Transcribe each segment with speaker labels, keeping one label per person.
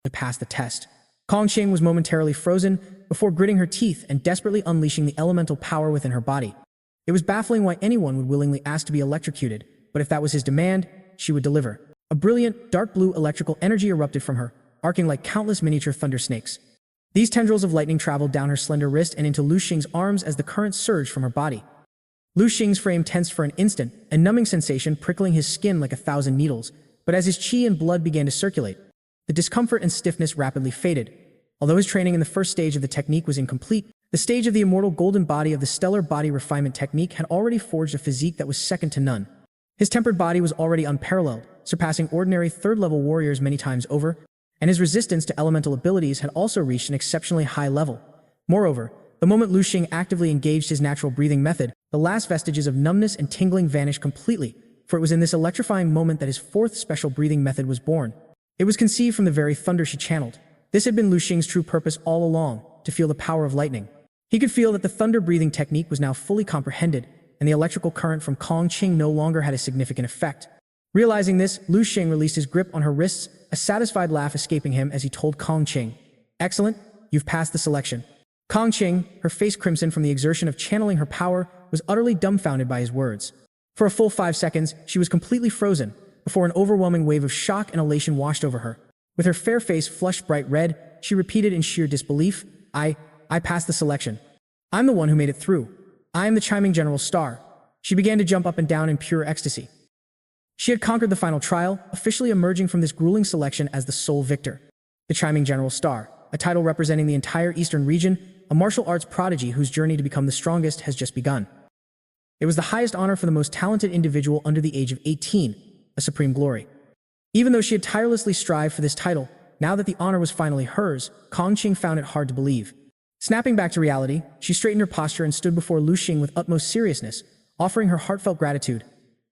Speaker 1: to pass the test. Kong Qing was momentarily frozen before gritting her teeth and desperately unleashing the elemental power within her body. It was baffling why anyone would willingly ask to be electrocuted, but if that was his demand, she would deliver. A brilliant, dark blue electrical energy erupted from her, arcing like countless miniature thunder snakes. These tendrils of lightning traveled down her slender wrist and into Lu Xing's arms as the current surged from her body. Lu Xing's frame tensed for an instant, a numbing sensation prickling his skin like 1,000 needles, but as his qi and blood began to circulate, the discomfort and stiffness rapidly faded. Although his training in the first stage of the technique was incomplete, the stage of the immortal golden body of the stellar body refinement technique had already forged a physique that was second to none. His tempered body was already unparalleled, surpassing ordinary third-level warriors many times over, and his resistance to elemental abilities had also reached an exceptionally high level. Moreover, the moment Lu Xing actively engaged his natural breathing method, the last vestiges of numbness and tingling vanished completely, for it was in this electrifying moment that his fourth special breathing method was born. It was conceived from the very thunder she channeled. This had been Lu Xing's true purpose all along, to feel the power of lightning. He could feel that the thunder-breathing technique was now fully comprehended, and the electrical current from Kong Qing no longer had a significant effect. Realizing this, Lu Xing released his grip on her wrists, a satisfied laugh escaping him as he told Kong Qing, "Excellent, you've passed the selection." Kong Qing, her face crimson from the exertion of channeling her power, was utterly dumbfounded by his words. For a full 5 seconds, she was completely frozen, before an overwhelming wave of shock and elation washed over her. With her fair face flushed bright red, she repeated in sheer disbelief, I passed the selection. I'm the one who made it through. I am the chiming General Star." She began to jump up and down in pure ecstasy. She had conquered the final trial, officially emerging from this grueling selection as the sole victor. The chiming General Star, a title representing the entire Eastern region, a martial arts prodigy whose journey to become the strongest has just begun. It was the highest honor for the most talented individual under the age of 18, a supreme glory. Even though she had tirelessly strived for this title, now that the honor was finally hers, Kong Qing found it hard to believe. Snapping back to reality, she straightened her posture and stood before Lu Xing with utmost seriousness, offering her heartfelt gratitude.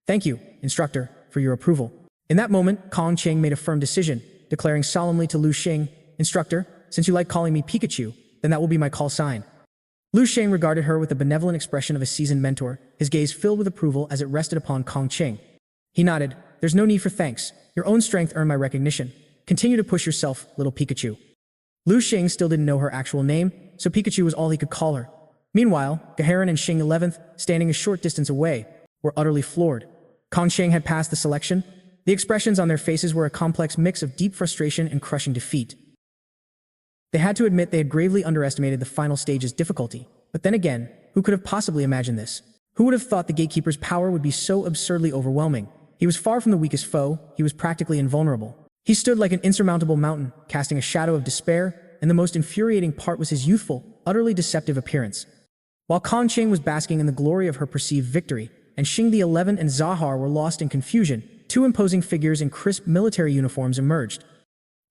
Speaker 1: "Thank you, instructor, for your approval." In that moment, Kong Qing made a firm decision, declaring solemnly to Lu Xing, "Instructor, since you like calling me Pikachu, then that will be my call sign." Lu Xing regarded her with the benevolent expression of a seasoned mentor, his gaze filled with approval as it rested upon Kong Qing. He nodded, "There's no need for thanks. Your own strength earned my recognition. Continue to push yourself, little Pikachu." Lu Xing still didn't know her actual name, so Pikachu was all he could call her. Meanwhile, Gaharan and Xing 11th, standing a short distance away, were utterly floored. Kong Qing had passed the selection. The expressions on their faces were a complex mix of deep frustration and crushing defeat. They had to admit they had gravely underestimated the final stage's difficulty. But then again, who could have possibly imagined this? Who would have thought the gatekeeper's power would be so absurdly overwhelming? He was far from the weakest foe, he was practically invulnerable. He stood like an insurmountable mountain, casting a shadow of despair, and the most infuriating part was his youthful, utterly deceptive appearance. While Kong Qing was basking in the glory of her perceived victory, and Xing the 11th and Zahar were lost in confusion, two imposing figures in crisp military uniforms emerged.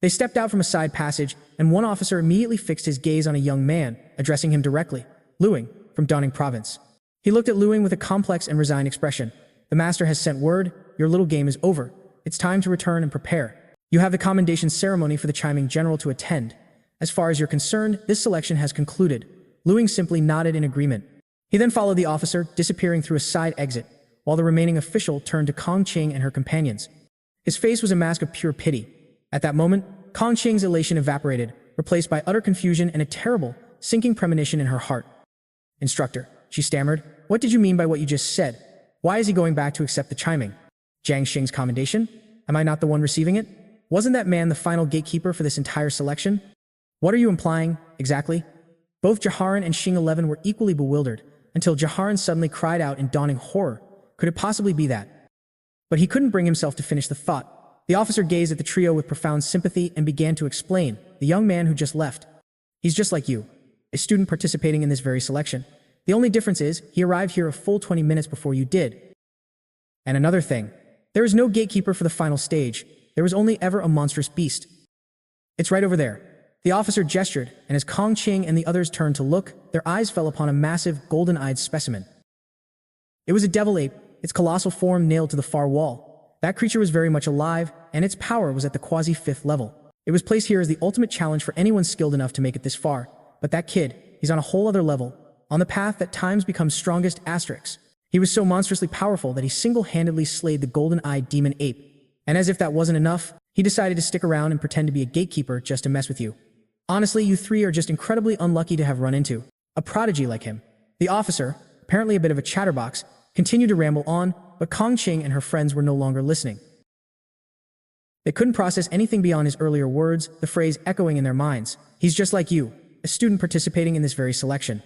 Speaker 1: They stepped out from a side passage, and one officer immediately fixed his gaze on a young man, addressing him directly, Luing, from Dawning Province. He looked at Luing with a complex and resigned expression. "The master has sent word, your little game is over. It's time to return and prepare. You have the commendation ceremony for the chiming general to attend. As far as you're concerned, this selection has concluded." Luing simply nodded in agreement. He then followed the officer, disappearing through a side exit, while the remaining official turned to Kong Qing and her companions. His face was a mask of pure pity. At that moment, Kong Qing's elation evaporated, replaced by utter confusion and a terrible, sinking premonition in her heart. "Instructor," she stammered, "what did you mean by what you just said? Why is he going back to accept the chiming? Jiang Xing's commendation? Am I not the one receiving it? Wasn't that man the final gatekeeper for this entire selection? What are you implying, exactly?" Both Jaharan and Xing 11 were equally bewildered, until Jaharan suddenly cried out in dawning horror. Could it possibly be that? But he couldn't bring himself to finish the thought. The officer gazed at the trio with profound sympathy and began to explain, "The young man who just left. He's just like you, a student participating in this very selection. The only difference is, he arrived here a full 20 minutes before you did. And another thing, there is no gatekeeper for the final stage. There was only ever a monstrous beast. It's right over there." The officer gestured, and as Kong Qing and the others turned to look, their eyes fell upon a massive, golden-eyed specimen. It was a devil ape, its colossal form nailed to the far wall. That creature was very much alive, and its power was at the quasi-5th level. It was placed here as the ultimate challenge for anyone skilled enough to make it this far. But that kid, he's on a whole other level, on the path that times becomes strongest asterisks. He was so monstrously powerful that he single-handedly slayed the golden-eyed demon ape. And as if that wasn't enough, He decided to stick around and pretend to be a gatekeeper just to mess with you. Honestly, you three are just incredibly unlucky to have run into a prodigy like him. The officer, apparently a bit of a chatterbox, continued to ramble on, but Kong Qing and her friends were no longer listening. They couldn't process anything beyond his earlier words, the phrase echoing in their minds. He's just like you, a student participating in this very selection.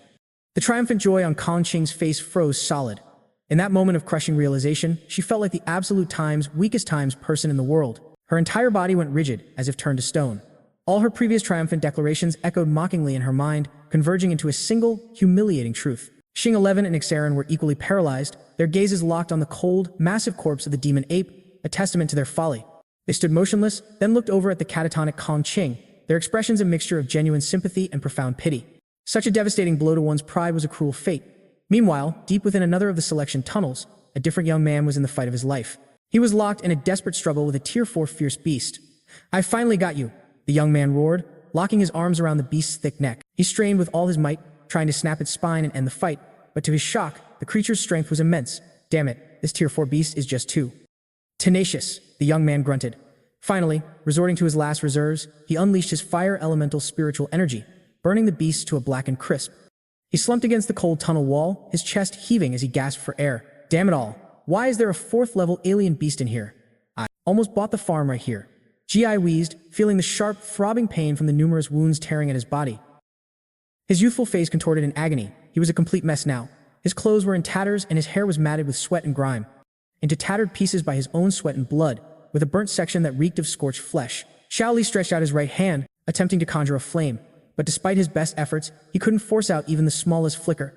Speaker 1: The triumphant joy on Kong Qing's face froze solid. In that moment of crushing realization, she felt like the absolute weakest times person in the world. Her entire body went rigid, as if turned to stone. All her previous triumphant declarations echoed mockingly in her mind, converging into a single, humiliating truth. Xing 11 and Ixaron were equally paralyzed, their gazes locked on the cold, massive corpse of the demon ape, a testament to their folly. They stood motionless, then looked over at the catatonic Kong Qing, their expressions a mixture of genuine sympathy and profound pity. Such a devastating blow to one's pride was a cruel fate. Meanwhile, deep within another of the selection tunnels, a different young man was in the fight of his life. He was locked in a desperate struggle with a Tier 4 fierce beast. "I finally got you," the young man roared, locking his arms around the beast's thick neck. He strained with all his might, trying to snap its spine and end the fight, but to his shock, the creature's strength was immense. "Damn it, this Tier 4 beast is just too tenacious," the young man grunted. Finally, resorting to his last reserves, he unleashed his fire elemental spiritual energy, burning the beast to a blackened crisp. He slumped against the cold tunnel wall, his chest heaving as he gasped for air. "Damn it all. Why is there a 4th-level alien beast in here? I almost bought the farm right here." G.I. wheezed, feeling the sharp, throbbing pain from the numerous wounds tearing at his body. His youthful face contorted in agony. He was a complete mess now. His clothes were in tatters and his hair was matted with sweat and grime, into tattered pieces by his own sweat and blood, with a burnt section that reeked of scorched flesh. Xiao Li stretched out his right hand, attempting to conjure a flame, but despite his best efforts, he couldn't force out even the smallest flicker.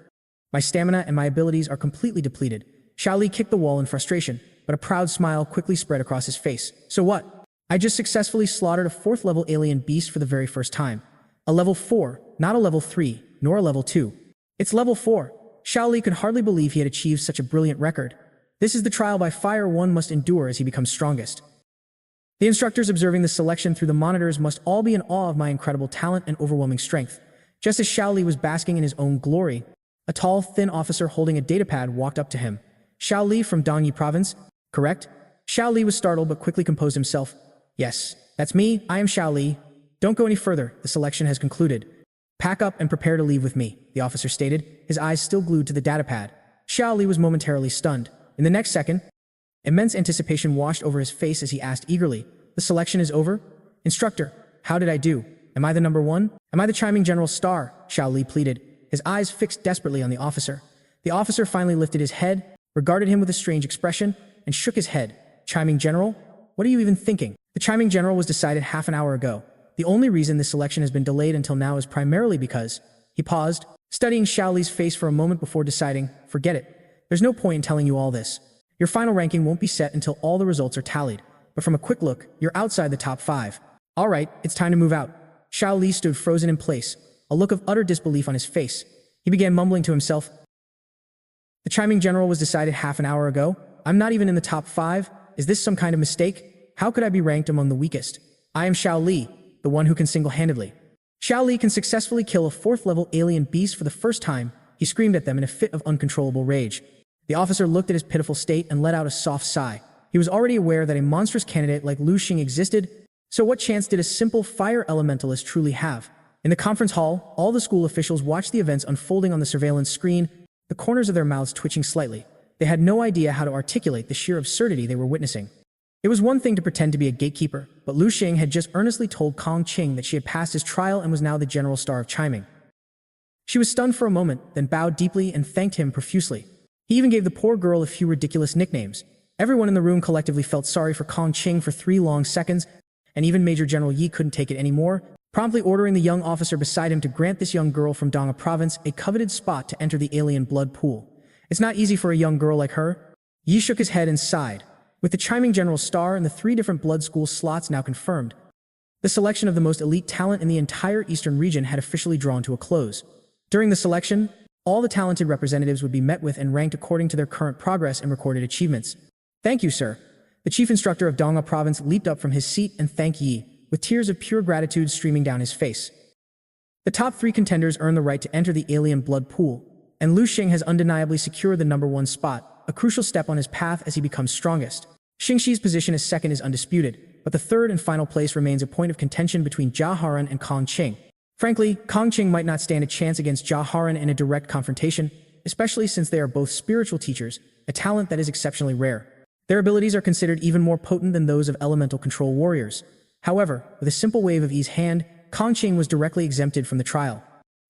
Speaker 1: "My stamina and my abilities are completely depleted." Xiao Li kicked the wall in frustration, but a proud smile quickly spread across his face. "So what? I just successfully slaughtered a 4th-level alien beast for the very first time. A level 4, not a level 3, nor a level 2. It's level 4. Xiao Li could hardly believe he had achieved such a brilliant record. This is the trial by fire one must endure as he becomes strongest. The instructors observing the selection through the monitors must all be in awe of my incredible talent and overwhelming strength." Just as Xiao Li was basking in his own glory, a tall, thin officer holding a datapad walked up to him. "Xiao Li from Dongyi Province, correct?" Xiao Li was startled but quickly composed himself. "Yes, that's me. I am Xiao Li. Don't go any further. The selection has concluded. Pack up and prepare to leave with me," the officer stated, his eyes still glued to the datapad. Xiao Li was momentarily stunned. In the next second, immense anticipation washed over his face as he asked eagerly, "The selection is over? Instructor, how did I do? Am I the number 1? Am I the chiming general star?" Xiao Li pleaded, his eyes fixed desperately on the officer. The officer finally lifted his head, regarded him with a strange expression, and shook his head. "Chiming general? What are you even thinking? The chiming general was decided half an hour ago. The only reason this selection has been delayed until now is primarily because—" He paused, studying Xiao Li's face for a moment before deciding, "Forget it. There's no point in telling you all this. Your final ranking won't be set until all the results are tallied. But from a quick look, you're outside the top 5. All right, it's time to move out." Xiao Li stood frozen in place, a look of utter disbelief on his face. He began mumbling to himself, "The chiming general was decided half an hour ago? I'm not even in the top 5? Is this some kind of mistake? How could I be ranked among the weakest? I am Xiao Li, the one who can single-handedly." Xiao Li can successfully kill a 4th-level alien beast for the first time, he screamed at them in a fit of uncontrollable rage. The officer looked at his pitiful state and let out a soft sigh. He was already aware that a monstrous candidate like Lu Xing existed, so what chance did a simple fire elementalist truly have? In the conference hall, all the school officials watched the events unfolding on the surveillance screen, the corners of their mouths twitching slightly. They had no idea how to articulate the sheer absurdity they were witnessing. It was one thing to pretend to be a gatekeeper, but Lu Xing had just earnestly told Kong Qing that she had passed his trial and was now the general star of chiming. She was stunned for a moment, then bowed deeply and thanked him profusely. He even gave the poor girl a few ridiculous nicknames. Everyone in the room collectively felt sorry for Kong Qing for 3 long seconds, and even Major General Yi couldn't take it anymore, promptly ordering the young officer beside him to grant this young girl from Dongyi Province a coveted spot to enter the alien blood pool. It's not easy for a young girl like her. Yi shook his head and sighed. With the chiming general star and the 3 different blood school slots now confirmed, the selection of the most elite talent in the entire eastern region had officially drawn to a close. During the selection, all the talented representatives would be met with and ranked according to their current progress and recorded achievements. "Thank you, sir." The chief instructor of Dongyi Province leaped up from his seat and thanked Yi, with tears of pure gratitude streaming down his face. The top 3 contenders earned the right to enter the alien blood pool, and Lu Xing has undeniably secured the number 1 spot, a crucial step on his path as he becomes strongest. Xingxi's position as second is undisputed, but the third and final place remains a point of contention between Jia Haran and Kong Qing. Frankly, Kong Qing might not stand a chance against Jia Haran in a direct confrontation, especially since they are both spiritual teachers, a talent that is exceptionally rare. Their abilities are considered even more potent than those of elemental control warriors. However, with a simple wave of Yi's hand, Kong Qing was directly exempted from the trial.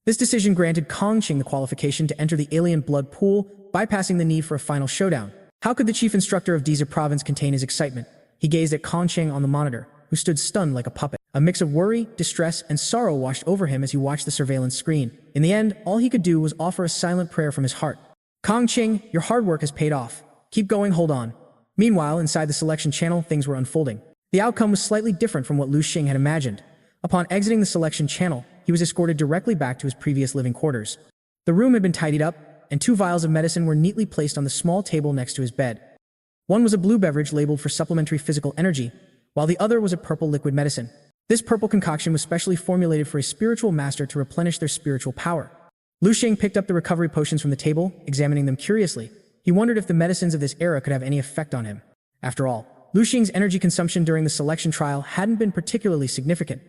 Speaker 1: This decision granted Kong Qing the qualification to enter the alien blood pool, bypassing the need for a final showdown. How could the chief instructor of Deza province contain his excitement? He gazed at Kong Qing on the monitor, who stood stunned like a puppet. A mix of worry, distress, and sorrow washed over him as he watched the surveillance screen. In the end, all he could do was offer a silent prayer from his heart. Kong Qing, your hard work has paid off. Keep going, hold on. Meanwhile, inside the selection channel, things were unfolding. The outcome was slightly different from what Lu Xing had imagined. Upon exiting the selection channel, he was escorted directly back to his previous living quarters. The room had been tidied up, and 2 vials of medicine were neatly placed on the small table next to his bed. One was a blue beverage labeled for supplementary physical energy, while the other was a purple liquid medicine. This purple concoction was specially formulated for a spiritual master to replenish their spiritual power. Lu Xing picked up the recovery potions from the table, examining them curiously. He wondered if the medicines of this era could have any effect on him. After all, Lu Xing's energy consumption during the selection trial hadn't been particularly significant.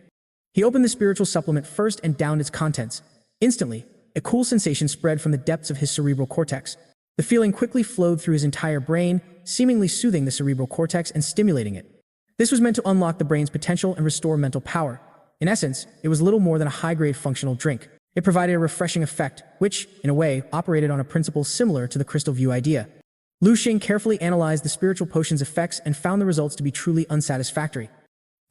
Speaker 1: He opened the spiritual supplement first and downed its contents. Instantly, a cool sensation spread from the depths of his cerebral cortex. The feeling quickly flowed through his entire brain, seemingly soothing the cerebral cortex and stimulating it. This was meant to unlock the brain's potential and restore mental power. In essence, it was little more than a high-grade functional drink. It provided a refreshing effect, which, in a way, operated on a principle similar to the crystal view idea. Lu Xing carefully analyzed the spiritual potion's effects and found the results to be truly unsatisfactory.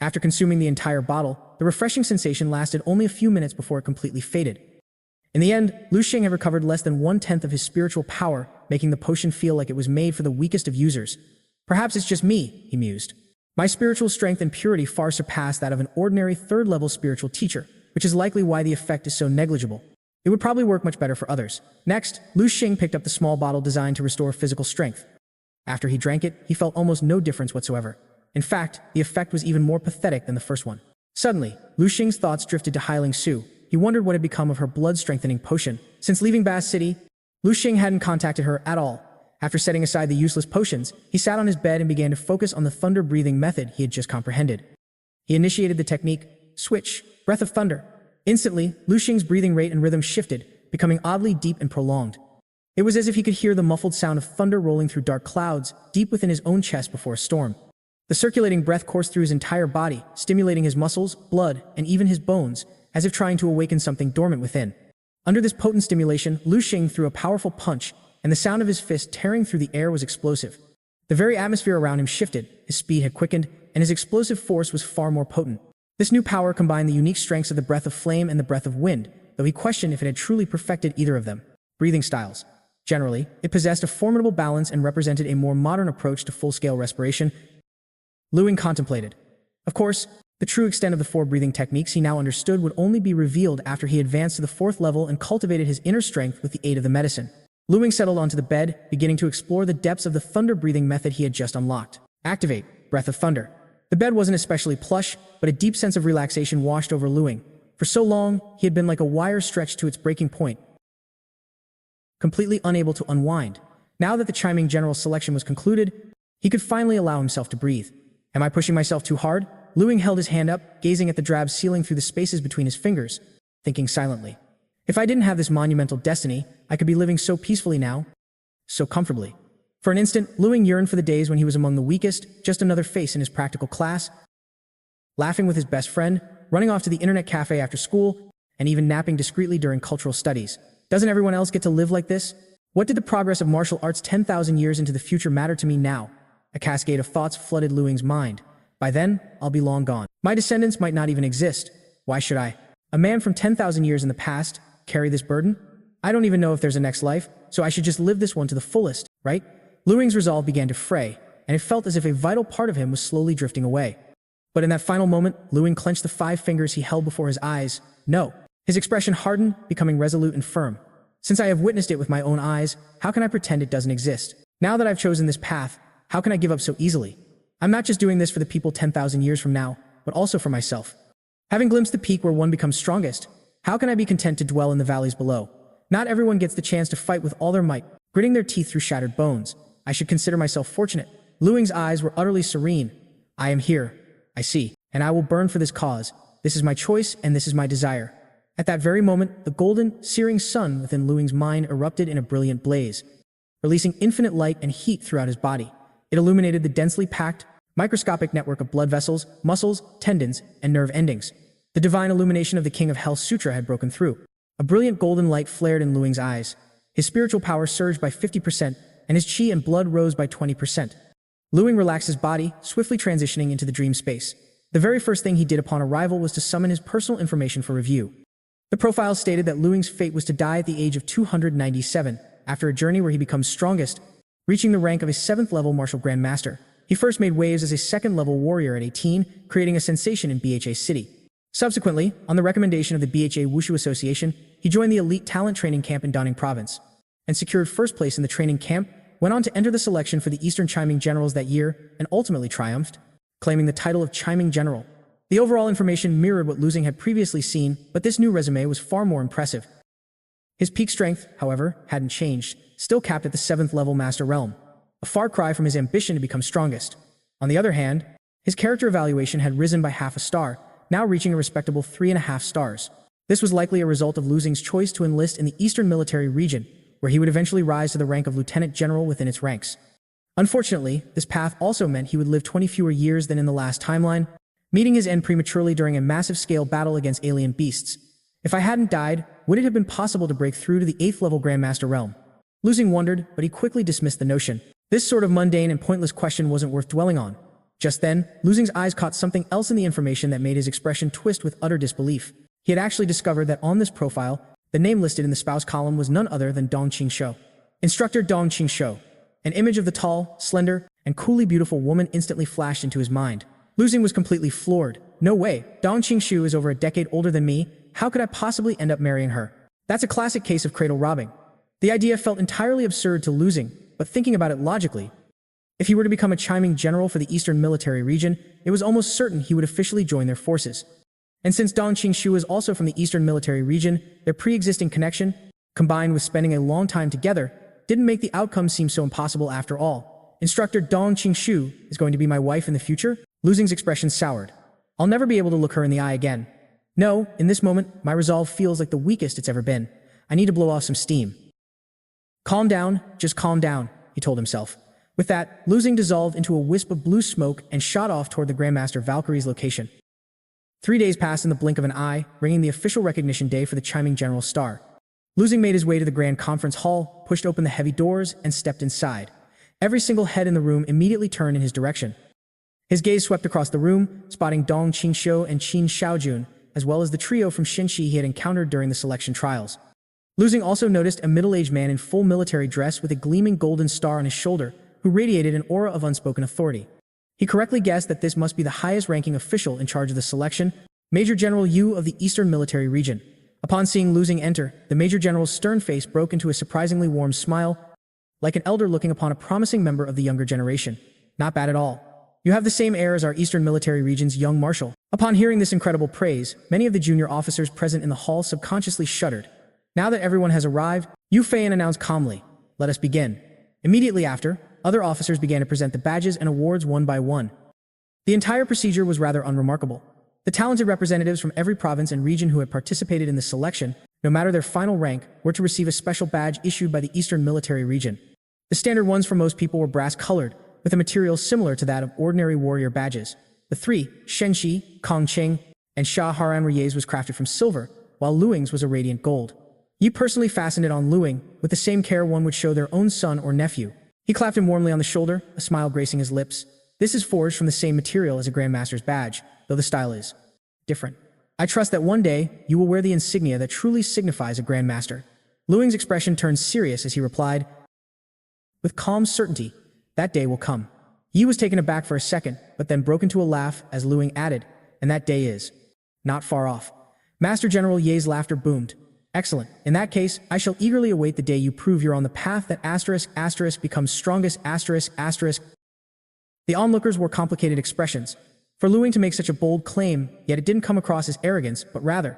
Speaker 1: After consuming the entire bottle, the refreshing sensation lasted only a few minutes before it completely faded. In the end, Lu Xing had recovered less than 1/10 of his spiritual power, making the potion feel like it was made for the weakest of users. Perhaps it's just me, he mused. My spiritual strength and purity far surpass that of an ordinary third-level spiritual teacher, which is likely why the effect is so negligible. It would probably work much better for others. Next, Lu Xing picked up the small bottle designed to restore physical strength. After he drank it, he felt almost no difference whatsoever. In fact, the effect was even more pathetic than the first one. Suddenly, Lu Xing's thoughts drifted to Hailing Su. He wondered what had become of her blood-strengthening potion. Since leaving Bass City, Lu Xing hadn't contacted her at all. After setting aside the useless potions, he sat on his bed and began to focus on the thunder-breathing method he had just comprehended. He initiated the technique, Switch, Breath of Thunder. Instantly, Lu Xing's breathing rate and rhythm shifted, becoming oddly deep and prolonged. It was as if he could hear the muffled sound of thunder rolling through dark clouds, deep within his own chest before a storm. The circulating breath coursed through his entire body, stimulating his muscles, blood, and even his bones, as if trying to awaken something dormant within. Under this potent stimulation, Lu Xing threw a powerful punch, and the sound of his fist tearing through the air was explosive. The very atmosphere around him shifted, his speed had quickened, and his explosive force was far more potent. This new power combined the unique strengths of the breath of flame and the breath of wind, though he questioned if it had truly perfected either of them. Breathing styles. Generally, it possessed a formidable balance and represented a more modern approach to full-scale respiration. Lu Xing contemplated. Of course, the true extent of the 4 breathing techniques he now understood would only be revealed after he advanced to the 4th level and cultivated his inner strength with the aid of the medicine. Lu Xing settled onto the bed, beginning to explore the depths of the thunder-breathing method he had just unlocked. Activate, Breath of Thunder. The bed wasn't especially plush, but a deep sense of relaxation washed over Lu Xing. For so long, he had been like a wire stretched to its breaking point, completely unable to unwind. Now that the chiming general selection was concluded, he could finally allow himself to breathe. Am I pushing myself too hard? Lu Xing held his hand up, gazing at the drab ceiling through the spaces between his fingers, thinking silently. If I didn't have this monumental destiny, I could be living so peacefully now, so comfortably. For an instant, Lu Xing yearned for the days when he was among the weakest, just another face in his practical class, laughing with his best friend, running off to the internet cafe after school, and even napping discreetly during cultural studies. Doesn't everyone else get to live like this? What did the progress of martial arts 10,000 years into the future matter to me now? A cascade of thoughts flooded Lu Xing's mind. By then, I'll be long gone. My descendants might not even exist. Why should I? A man from 10,000 years in the past carry this burden? I don't even know if there's a next life, so I should just live this one to the fullest, right? Lu Xing's resolve began to fray, and it felt as if a vital part of him was slowly drifting away. But in that final moment, Lu Xing clenched the 5 fingers he held before his eyes. No. His expression hardened, becoming resolute and firm. Since I have witnessed it with my own eyes, how can I pretend it doesn't exist? Now that I've chosen this path, how can I give up so easily? I'm not just doing this for the people 10,000 years from now, but also for myself. Having glimpsed the peak where one becomes strongest, how can I be content to dwell in the valleys below? Not everyone gets the chance to fight with all their might, gritting their teeth through shattered bones. I should consider myself fortunate. Lu Xing's eyes were utterly serene. I am here. I see. And I will burn for this cause. This is my choice, and this is my desire. At that very moment, the golden, searing sun within Lu Ying's mind erupted in a brilliant blaze, releasing infinite light and heat throughout his body. It illuminated the densely packed, microscopic network of blood vessels, muscles, tendons, and nerve endings. The divine illumination of the King of Hell Sutra had broken through. A brilliant golden light flared in Lu Ying's eyes. His spiritual power surged by 50%, and his chi and blood rose by 20%. Lu Ying relaxed his body, swiftly transitioning into the dream space. The very first thing he did upon arrival was to summon his personal information for review. The profile stated that Lu Ying's fate was to die at the age of 297, after a journey where he becomes strongest, reaching the rank of a 7th level Martial Grandmaster. He first made waves as a 2nd level warrior at 18, creating a sensation in BHA City. Subsequently, on the recommendation of the BHA Wushu Association, he joined the elite talent training camp in Daning Province, and secured first place in the training camp, went on to enter the selection for the Eastern Chiming Generals that year, and ultimately triumphed, claiming the title of Chiming General. The overall information mirrored what Lu Ying had previously seen, but this new resume was far more impressive. His peak strength, however, hadn't changed, still capped at the 7th level Master Realm, a far cry from his ambition to become strongest. On the other hand, his character evaluation had risen by half a star, now reaching a respectable 3.5 stars. This was likely a result of Lu Ying's choice to enlist in the Eastern Military Region, where he would eventually rise to the rank of Lieutenant General within its ranks. Unfortunately, this path also meant he would live 20 fewer years than in the last timeline, meeting his end prematurely during a massive-scale battle against alien beasts. If I hadn't died, would it have been possible to break through to the 8th level Grandmaster realm? Lu Ying wondered, but he quickly dismissed the notion. This sort of mundane and pointless question wasn't worth dwelling on. Just then, Lu Ying's eyes caught something else in the information that made his expression twist with utter disbelief. He had actually discovered that on this profile, the name listed in the spouse column was none other than Dong Qingshou. Instructor Dong Qingshou. An image of the tall, slender, and coolly beautiful woman instantly flashed into his mind. Lu Ying was completely floored. No way, Dong Qingshou is over a decade older than me. How could I possibly end up marrying her? That's a classic case of cradle robbing. The idea felt entirely absurd to Lu Ying, but thinking about it logically, if he were to become a Chiming General for the Eastern Military Region, it was almost certain he would officially join their forces. And since Dong Qingshou is also from the Eastern Military Region, their pre-existing connection, combined with spending a long time together, didn't make the outcome seem so impossible after all. Instructor Dong Qingshou is going to be my wife in the future? Lu Ying's expression soured. I'll never be able to look her in the eye again. No, in this moment, my resolve feels like the weakest it's ever been. I need to blow off some steam. Calm down, just calm down, he told himself. With that, Lu Ying dissolved into a wisp of blue smoke and shot off toward the Grandmaster Valkyrie's location. 3 days passed in the blink of an eye, bringing the official recognition day for the Chiming General star. Lu Ying made his way to the Grand Conference Hall, pushed open the heavy doors, and stepped inside. Every single head in the room immediately turned in his direction. His gaze swept across the room, spotting Dong Qingshou and Qin Shaojun, as well as the trio from Xinxi he had encountered during the selection trials. Lu Ying also noticed a middle-aged man in full military dress with a gleaming golden star on his shoulder, who radiated an aura of unspoken authority. He correctly guessed that this must be the highest-ranking official in charge of the selection, Major General Yu of the Eastern Military Region. Upon seeing Lu Ying enter, the Major General's stern face broke into a surprisingly warm smile, like an elder looking upon a promising member of the younger generation. Not bad at all. You have the same air as our Eastern Military Region's young marshal. Upon hearing this incredible praise, many of the junior officers present in the hall subconsciously shuddered. Now that everyone has arrived, Yu Feiyan announced calmly, "Let us begin." Immediately after, other officers began to present the badges and awards one by one. The entire procedure was rather unremarkable. The talented representatives from every province and region who had participated in the selection, no matter their final rank, were to receive a special badge issued by the Eastern Military Region. The standard ones for most people were brass-colored, with a material similar to that of ordinary warrior badges. The three, Shenxi, Kongqing, and Sha Haran was crafted from silver, while Lu Ying's was a radiant gold. Yi personally fastened it on Lu Ying, with the same care one would show their own son or nephew. He clapped him warmly on the shoulder, a smile gracing his lips. This is forged from the same material as a Grandmaster's badge, though the style is different. I trust that one day, you will wear the insignia that truly signifies a Grandmaster. Lu Ying's expression turned serious as he replied, with calm certainty, that day will come. Yi was taken aback for a second, but then broke into a laugh as Lu Ying added, and that day is not far off. Master General Ye's laughter boomed. Excellent. In that case, I shall eagerly await the day you prove you're on the path that *** becomes strongest ***. The onlookers wore complicated expressions. For Lu Ying to make such a bold claim, yet it didn't come across as arrogance, but rather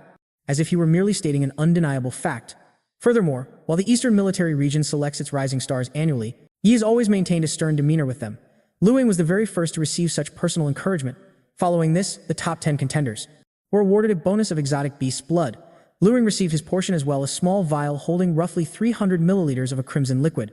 Speaker 1: as if he were merely stating an undeniable fact. Furthermore, while the Eastern Military Region selects its rising stars annually, Yi has always maintained a stern demeanor with them. Lu Ying was the very first to receive such personal encouragement. Following this, the top 10 contenders were awarded a bonus of exotic beast's blood. Ling received his portion as well, a small vial holding roughly 300 milliliters of a crimson liquid.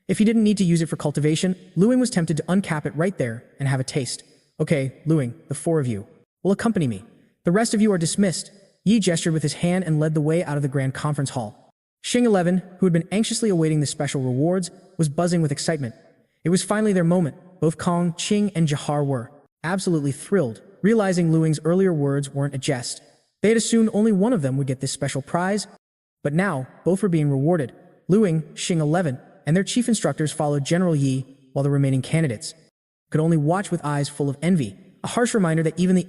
Speaker 1: If he didn't need to use it for cultivation, Ling was tempted to uncap it right there and have a taste. Okay, Ling, the four of you will accompany me. The rest of you are dismissed. Yi gestured with his hand and led the way out of the grand conference hall. Xing 11, who had been anxiously awaiting the special rewards, was buzzing with excitement. It was finally their moment. Both Kong, Qing, and Jahar were absolutely thrilled, realizing Ling's earlier words weren't a jest. They had assumed only one of them would get this special prize, but now both were being rewarded. Ling, Xing 11, and their chief instructors followed General Yi, while the remaining candidates could only watch with eyes full of envy. A harsh reminder that even the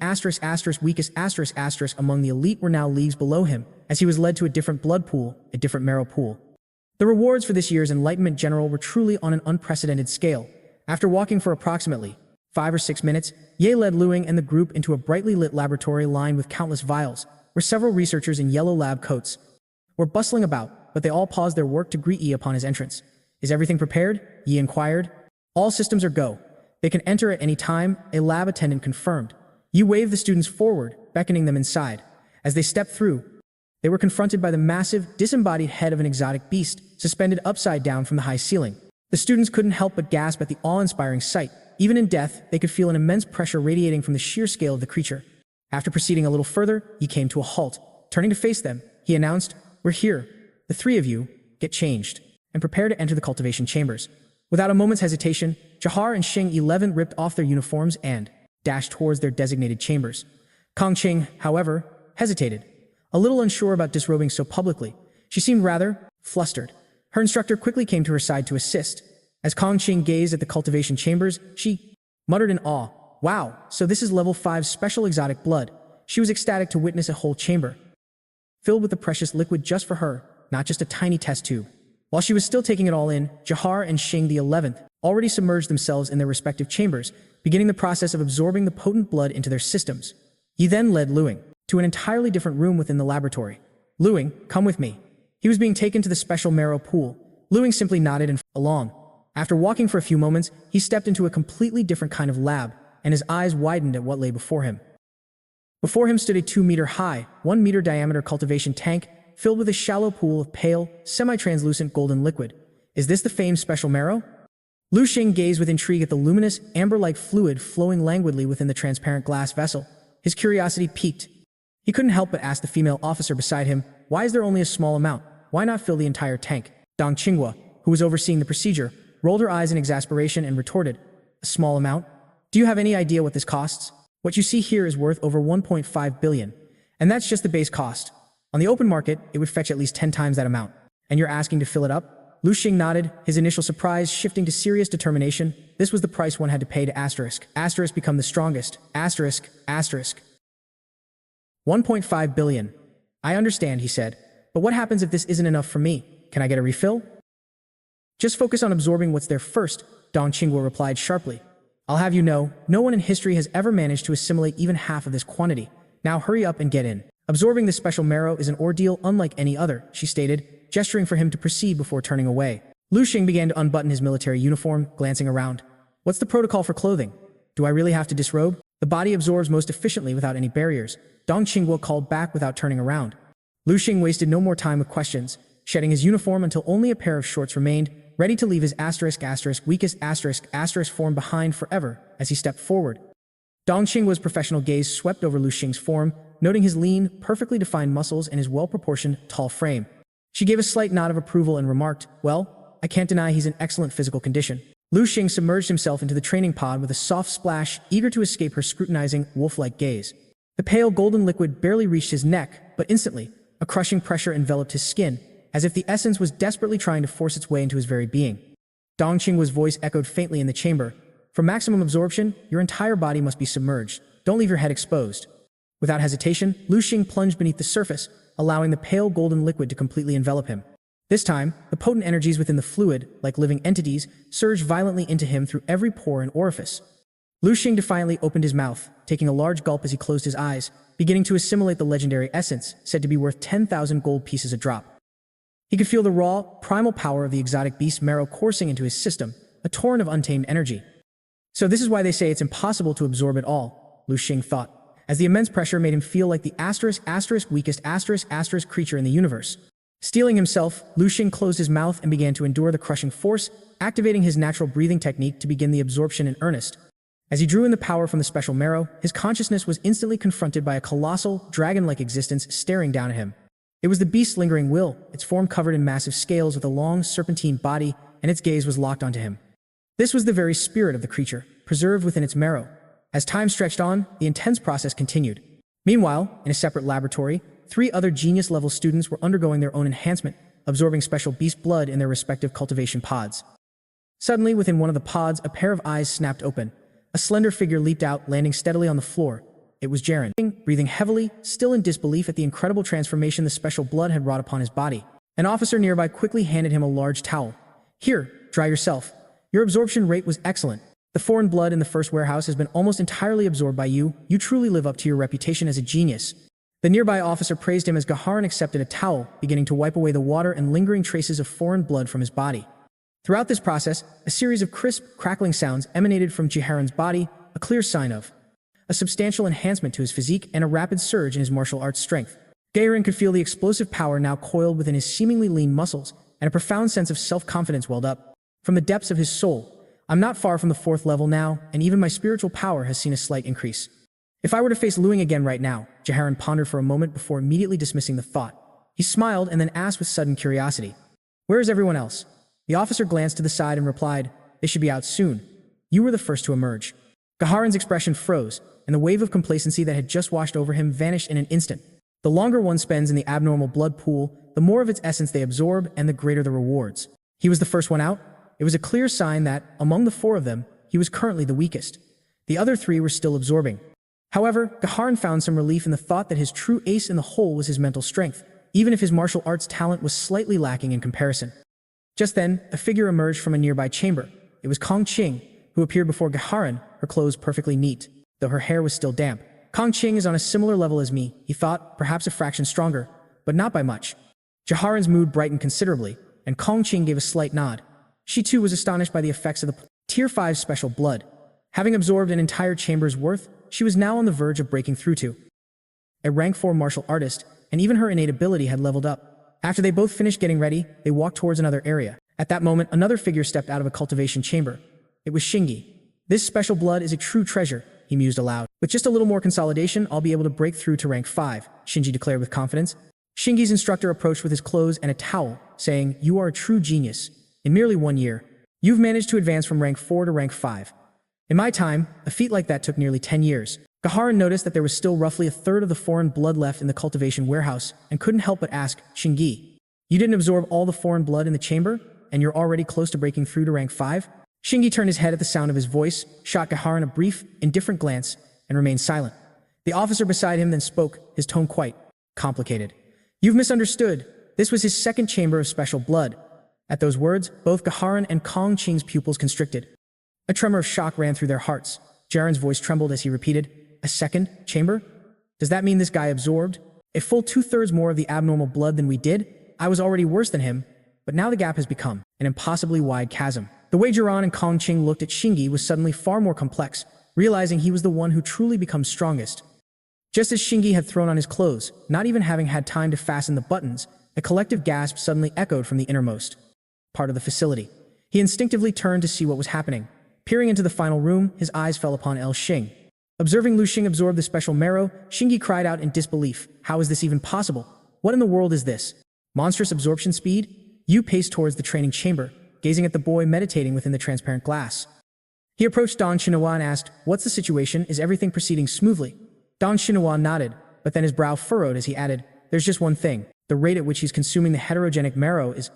Speaker 1: weakest among the elite were now leagues below him, as he was led to a different blood pool, a different marrow pool. The rewards for this year's Enlightenment General were truly on an unprecedented scale. After walking for approximately 5 or 6 minutes, Ye led Ling and the group into a brightly lit laboratory lined with countless vials, where several researchers in yellow lab coats were bustling about, but they all paused their work to greet Yi upon his entrance. Is everything prepared? Yi inquired. All systems are go. They can enter at any time, a lab attendant confirmed. Yi waved the students forward, beckoning them inside. As they stepped through, they were confronted by the massive, disembodied head of an exotic beast, suspended upside down from the high ceiling. The students couldn't help but gasp at the awe-inspiring sight. Even in death, they could feel an immense pressure radiating from the sheer scale of the creature. After proceeding a little further, Yi came to a halt. Turning to face them, he announced, "We're here. The three of you, get changed, and prepare to enter the cultivation chambers." Without a moment's hesitation, Jahar and Xing 11 ripped off their uniforms and dashed towards their designated chambers. Kong Qing, however, hesitated, a little unsure about disrobing so publicly. She seemed rather flustered. Her instructor quickly came to her side to assist. As Kong Qing gazed at the cultivation chambers, she muttered in awe, "Wow, so this is level 5 special exotic blood." She was ecstatic to witness a whole chamber filled with the precious liquid just for her, not just a tiny test tube. While she was still taking it all in, Jahar and Xing the 11th already submerged themselves in their respective chambers, beginning the process of absorbing the potent blood into their systems. He then led Ling to an entirely different room within the laboratory. "Ling, come with me." He was being taken to the special marrow pool. Ling simply nodded and along. After walking for a few moments, he stepped into a completely different kind of lab, and his eyes widened at what lay before him. Before him stood a 2-meter-high, 1-meter-diameter cultivation tank filled with a shallow pool of pale, semi-translucent golden liquid. Is this the famed special marrow? Lu Xing gazed with intrigue at the luminous, amber-like fluid flowing languidly within the transparent glass vessel. His curiosity piqued. He couldn't help but ask the female officer beside him, "Why is there only a small amount? Why not fill the entire tank?" Dong Qinghua, who was overseeing the procedure, rolled her eyes in exasperation and retorted, "A small amount? Do you have any idea what this costs? What you see here is worth over 1.5 billion, and that's just the base cost. On the open market, it would fetch at least 10 times that amount. And you're asking to fill it up?" Lu Xing nodded, his initial surprise shifting to serious determination. This was the price one had to pay to **, become the strongest, **. 1.5 billion. "I understand," he said, "but what happens if this isn't enough for me? Can I get a refill?" "Just focus on absorbing what's there first," Dong Qinghua replied sharply. "I'll have you know, no one in history has ever managed to assimilate even half of this quantity. Now hurry up and get in." "Absorbing this special marrow is an ordeal unlike any other," she stated, gesturing for him to proceed before turning away. Lu Xing began to unbutton his military uniform, glancing around. "What's the protocol for clothing? Do I really have to disrobe?" "The body absorbs most efficiently without any barriers," Dong Qinghua called back without turning around. Lu Xing wasted no more time with questions, shedding his uniform until only a pair of shorts remained, ready to leave his weakest form behind forever as he stepped forward. Dong Qinghua's professional gaze swept over Lu Xing's form, noting his lean, perfectly defined muscles and his well-proportioned, tall frame. She gave a slight nod of approval and remarked, "Well, I can't deny he's in excellent physical condition." Lu Xing submerged himself into the training pod with a soft splash, eager to escape her scrutinizing, wolf-like gaze. The pale golden liquid barely reached his neck, but instantly, a crushing pressure enveloped his skin, as if the essence was desperately trying to force its way into his very being. Dong Qinghua's voice echoed faintly in the chamber. "For maximum absorption, your entire body must be submerged. Don't leave your head exposed." Without hesitation, Lu Xing plunged beneath the surface, allowing the pale golden liquid to completely envelop him. This time, the potent energies within the fluid, like living entities, surged violently into him through every pore and orifice. Lu Xing defiantly opened his mouth, taking a large gulp as he closed his eyes, beginning to assimilate the legendary essence, said to be worth 10,000 gold pieces a drop. He could feel the raw, primal power of the exotic beast marrow coursing into his system, a torrent of untamed energy. "So this is why they say it's impossible to absorb it all," Lu Xing thought, as the immense pressure made him feel like the weakest creature in the universe. Steeling himself, Lu Xing closed his mouth and began to endure the crushing force, activating his natural breathing technique to begin the absorption in earnest. As he drew in the power from the special marrow, his consciousness was instantly confronted by a colossal, dragon-like existence staring down at him. It was the beast's lingering will, its form covered in massive scales with a long, serpentine body, and its gaze was locked onto him. This was the very spirit of the creature, preserved within its marrow. As time stretched on, the intense process continued. Meanwhile, in a separate laboratory, 3 other genius-level students were undergoing their own enhancement, absorbing special beast blood in their respective cultivation pods. Suddenly, within one of the pods, a pair of eyes snapped open. A slender figure leaped out, landing steadily on the floor. It was Jaren, breathing heavily, still in disbelief at the incredible transformation the special blood had wrought upon his body. An officer nearby quickly handed him a large towel. "Here, dry yourself. Your absorption rate was excellent. The foreign blood in the first warehouse has been almost entirely absorbed by you. You truly live up to your reputation as a genius." The nearby officer praised him as Gaharan accepted a towel, beginning to wipe away the water and lingering traces of foreign blood from his body. Throughout this process, a series of crisp, crackling sounds emanated from Jaharan's body, a clear sign of a substantial enhancement to his physique and a rapid surge in his martial arts strength. Gaharan could feel the explosive power now coiled within his seemingly lean muscles, and a profound sense of self-confidence welled up. From the depths of his soul, "I'm not far from the 4th level now, and even my spiritual power has seen a slight increase." If I were to face Ling again right now, Jaharan pondered for a moment before immediately dismissing the thought. He smiled and then asked with sudden curiosity, "Where is everyone else?" The officer glanced to the side and replied, "They should be out soon. You were the first to emerge." Gaharan's expression froze, and the wave of complacency that had just washed over him vanished in an instant. The longer one spends in the abnormal blood pool, the more of its essence they absorb and the greater the rewards. He was the first one out. It was a clear sign that, among the 4 of them, he was currently the weakest. The other 3 were still absorbing. However, Gaharan found some relief in the thought that his true ace in the hole was his mental strength, even if his martial arts talent was slightly lacking in comparison. Just then, a figure emerged from a nearby chamber. It was Kong Qing, who appeared before Gaharan, her clothes perfectly neat, though her hair was still damp. Kong Qing is on a similar level as me, he thought, perhaps a fraction stronger, but not by much. Jaharan's mood brightened considerably, and Kong Qing gave a slight nod. She too was astonished by the effects of the Tier 5 special blood. Having absorbed an entire chamber's worth, she was now on the verge of breaking through to a rank 4 martial artist, and even her innate ability had leveled up. After they both finished getting ready, they walked towards another area. At that moment, another figure stepped out of a cultivation chamber. It was Shingi. "This special blood is a true treasure," he mused aloud. "With just a little more consolidation, I'll be able to break through to rank 5, Shinji declared with confidence. Shingi's instructor approached with his clothes and a towel, saying, "You are a true genius. In merely 1 year, you've managed to advance from rank 4 to rank 5. In my time, a feat like that took nearly 10 years. Gaharan noticed that there was still roughly a third of the foreign blood left in the cultivation warehouse and couldn't help but ask, "Shingi, you didn't absorb all the foreign blood in the chamber, and you're already close to breaking through to rank 5? Shingi turned his head at the sound of his voice, shot Gaharan a brief, indifferent glance, and remained silent. The officer beside him then spoke, his tone quite complicated. "You've misunderstood. This was his 2nd chamber of special blood." At those words, both Gaharan and Kong Qing's pupils constricted. A tremor of shock ran through their hearts. Jaren's voice trembled as he repeated, "A 2nd chamber? Does that mean this guy absorbed a full 2/3 more of the abnormal blood than we did? I was already worse than him, but now the gap has become an impossibly wide chasm." The way Jiran and Kong Qing looked at Shingi was suddenly far more complex, realizing he was the one who truly becomes strongest. Just as Shingi had thrown on his clothes, not even having had time to fasten the buttons, a collective gasp suddenly echoed from the innermost part of the facility. He instinctively turned to see what was happening. Peering into the final room, his eyes fell upon El Xing. Observing Lu Xing absorb the special marrow, Shingi cried out in disbelief. "How is this even possible? What in the world is this? Monstrous absorption speed?" Yu paced towards the training chamber, gazing at the boy meditating within the transparent glass. He approached Don Shinhua and asked, "What's the situation? Is everything proceeding smoothly?" Don Shinhua nodded, but then his brow furrowed as he added, "There's just one thing. The rate at which he's consuming the heterogenic marrow is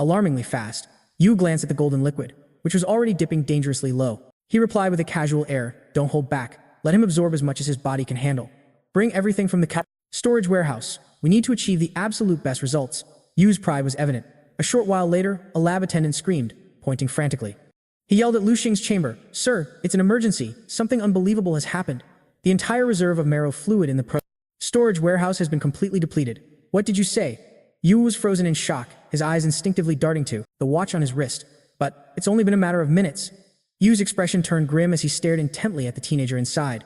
Speaker 1: alarmingly fast." Yu glanced at the golden liquid, which was already dipping dangerously low. He replied with a casual air, "Don't hold back. Let him absorb as much as his body can handle. Bring everything from the storage warehouse. We need to achieve the absolute best results." Yu's pride was evident. A short while later, a lab attendant screamed, pointing frantically. He yelled at Lu Xing's chamber, "Sir, it's an emergency. Something unbelievable has happened. The entire reserve of marrow fluid in the storage warehouse has been completely depleted." "What did you say?" Yu was frozen in shock, his eyes instinctively darting to the watch on his wrist. "But it's only been a matter of minutes." Yu's expression turned grim as he stared intently at the teenager inside.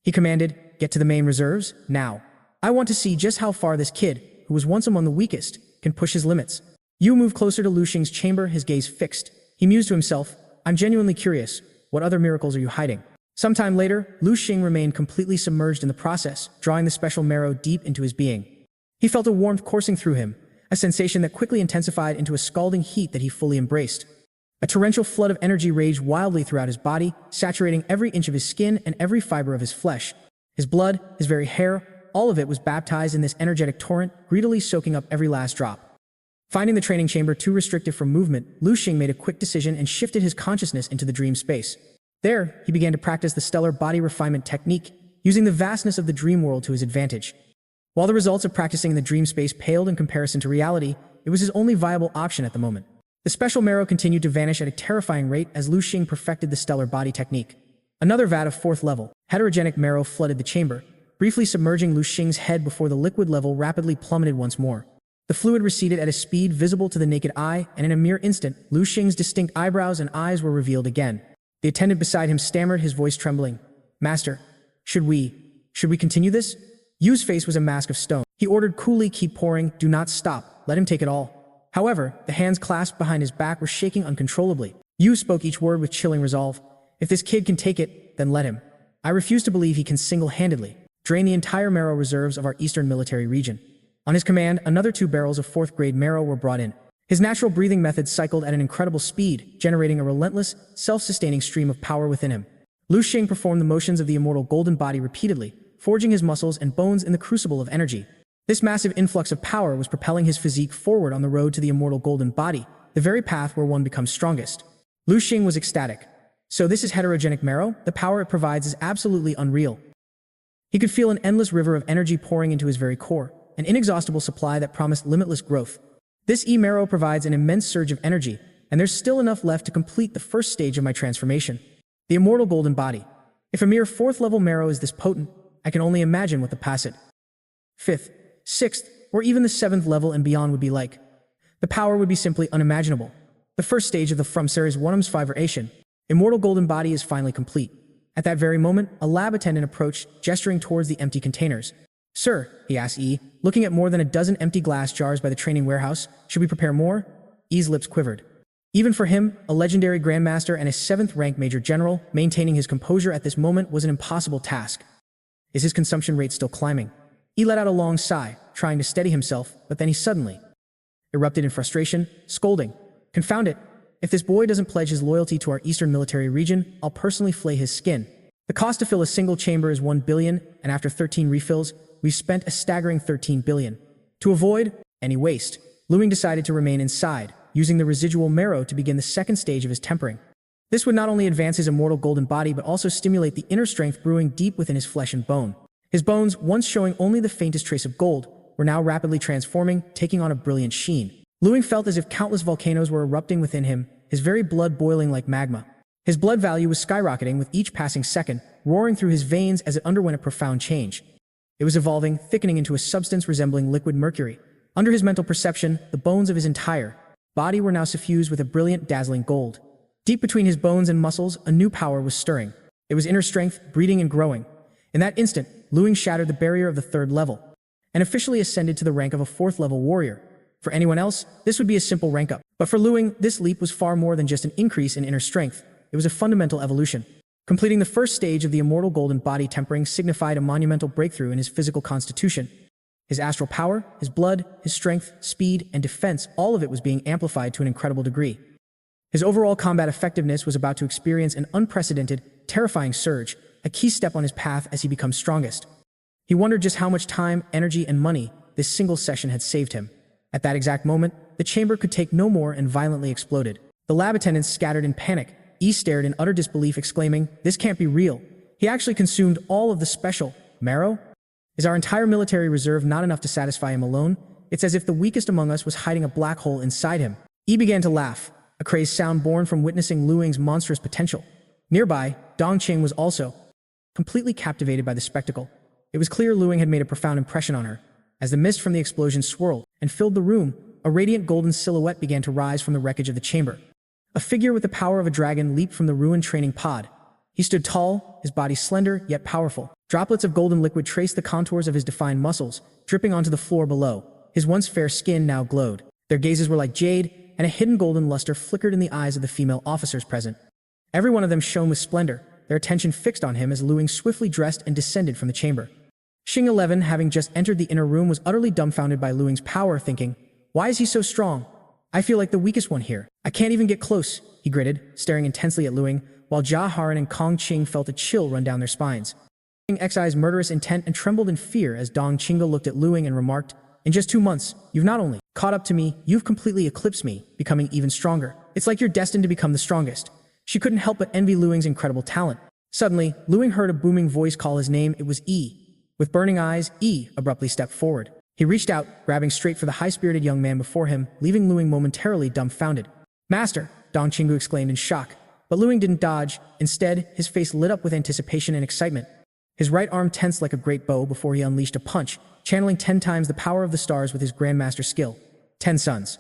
Speaker 1: He commanded, "Get to the main reserves, now. I want to see just how far this kid, who was once among the weakest, can push his limits." Yu moved closer to Lu Xing's chamber, his gaze fixed. He mused to himself, "I'm genuinely curious. What other miracles are you hiding?" Sometime later, Lu Xing remained completely submerged in the process, drawing the special marrow deep into his being. He felt a warmth coursing through him, a sensation that quickly intensified into a scalding heat that he fully embraced. A torrential flood of energy raged wildly throughout his body, saturating every inch of his skin and every fiber of his flesh. His blood, his very hair, all of it was baptized in this energetic torrent, greedily soaking up every last drop. Finding the training chamber too restrictive for movement, Lu Xing made a quick decision and shifted his consciousness into the dream space. There, he began to practice the stellar body refinement technique, using the vastness of the dream world to his advantage. While the results of practicing in the dream space paled in comparison to reality, it was his only viable option at the moment. The special marrow continued to vanish at a terrifying rate as Lu Xing perfected the stellar body technique. Another vat of 4th level, heterogenic marrow flooded the chamber, briefly submerging Lu Xing's head before the liquid level rapidly plummeted once more. The fluid receded at a speed visible to the naked eye, and in a mere instant, Lu Xing's distinct eyebrows and eyes were revealed again. The attendant beside him stammered, his voice trembling. "Master, should we continue this?" Yu's face was a mask of stone. He ordered coolly, "Keep pouring, do not stop, let him take it all." However, the hands clasped behind his back were shaking uncontrollably. Yu spoke each word with chilling resolve. "If this kid can take it, then let him. I refuse to believe he can single-handedly drain the entire marrow reserves of our eastern military region." On his command, another 2 barrels of 4th-grade marrow were brought in. His natural breathing method cycled at an incredible speed, generating a relentless, self-sustaining stream of power within him. Lu Xing performed the motions of the immortal golden body repeatedly, forging his muscles and bones in the crucible of energy. This massive influx of power was propelling his physique forward on the road to the immortal golden body, the very path where one becomes strongest. Lu Xing was ecstatic. So this is heterogenic marrow? The power it provides is absolutely unreal. He could feel an endless river of energy pouring into his very core, an inexhaustible supply that promised limitless growth. This E-marrow provides an immense surge of energy, and there's still enough left to complete the first stage of my transformation. The immortal golden body. If a mere 4th-level marrow is this potent, I can only imagine what the past 5th, 6th, or even the 7th level and beyond would be like. The power would be simply unimaginable. The first stage of the From Series 1's variation, immortal golden body, is finally complete. At that very moment, a lab attendant approached, gesturing towards the empty containers. "Sir," he asked E, looking at more than a dozen empty glass jars by the training warehouse, "should we prepare more?" E's lips quivered. Even for him, a legendary Grandmaster and a 7th-rank Major General, maintaining his composure at this moment was an impossible task. Is his consumption rate still climbing? E let out a long sigh, trying to steady himself, but then he suddenly erupted in frustration, scolding. "Confound it! If this boy doesn't pledge his loyalty to our eastern military region, I'll personally flay his skin." The cost to fill a single chamber is 1 billion, and after 13 refills, we've spent a staggering 13 billion. To avoid any waste, Lu Xing decided to remain inside, using the residual marrow to begin the second stage of his tempering. This would not only advance his immortal golden body but also stimulate the inner strength brewing deep within his flesh and bone. His bones, once showing only the faintest trace of gold, were now rapidly transforming, taking on a brilliant sheen. Lu Xing felt as if countless volcanoes were erupting within him, his very blood boiling like magma. His blood value was skyrocketing with each passing second, roaring through his veins as it underwent a profound change. It was evolving, thickening into a substance resembling liquid mercury. Under his mental perception, the bones of his entire body were now suffused with a brilliant, dazzling gold. Deep between his bones and muscles, a new power was stirring. It was inner strength, breeding and growing. In that instant, Lu Xing shattered the barrier of the 3rd level and officially ascended to the rank of a 4th-level warrior. For anyone else, this would be a simple rank up. But for Lu Xing, this leap was far more than just an increase in inner strength. It was a fundamental evolution. Completing the first stage of the immortal golden body tempering signified a monumental breakthrough in his physical constitution. His astral power, his blood, his strength, speed, and defense, all of it was being amplified to an incredible degree. His overall combat effectiveness was about to experience an unprecedented, terrifying surge, a key step on his path as he becomes strongest. He wondered just how much time, energy, and money this single session had saved him. At that exact moment, the chamber could take no more and violently exploded. The lab attendants scattered in panic. E stared in utter disbelief, exclaiming, "This can't be real. He actually consumed all of the special marrow? Is our entire military reserve not enough to satisfy him alone? It's as if the weakest among us was hiding a black hole inside him." E began to laugh, a crazed sound born from witnessing Lu Xing's monstrous potential. Nearby, Dongqing was also completely captivated by the spectacle. It was clear Lu Xing had made a profound impression on her. As the mist from the explosion swirled and filled the room, a radiant golden silhouette began to rise from the wreckage of the chamber. A figure with the power of a dragon leaped from the ruined training pod. He stood tall, his body slender yet powerful. Droplets of golden liquid traced the contours of his defined muscles, dripping onto the floor below. His once fair skin now glowed. Their gazes were like jade, and a hidden golden luster flickered in the eyes of the female officers present. Every one of them shone with splendor, their attention fixed on him as Ling swiftly dressed and descended from the chamber. Xing 11, having just entered the inner room, was utterly dumbfounded by Ling's power, thinking, "Why is he so strong? I feel like the weakest one here. I can't even get close," he gritted, staring intensely at Ling, while Jia Haran and Kong Qing felt a chill run down their spines. Ling's eyes murderous intent and trembled in fear as Dong Qingge looked at Ling and remarked, "In just 2 months, you've not only caught up to me, you've completely eclipsed me, becoming even stronger. It's like you're destined to become the strongest." She couldn't help but envy Ling's incredible talent. Suddenly, Ling heard a booming voice call his name. It was Yi. With burning eyes, Yi abruptly stepped forward. He reached out, grabbing straight for the high-spirited young man before him, leaving Ling momentarily dumbfounded. "Master!" Dong Qingge exclaimed in shock. But Ling didn't dodge. Instead, his face lit up with anticipation and excitement. His right arm tensed like a great bow before he unleashed a punch, channeling 10 times the power of the stars with his Grandmaster skill. 10 suns.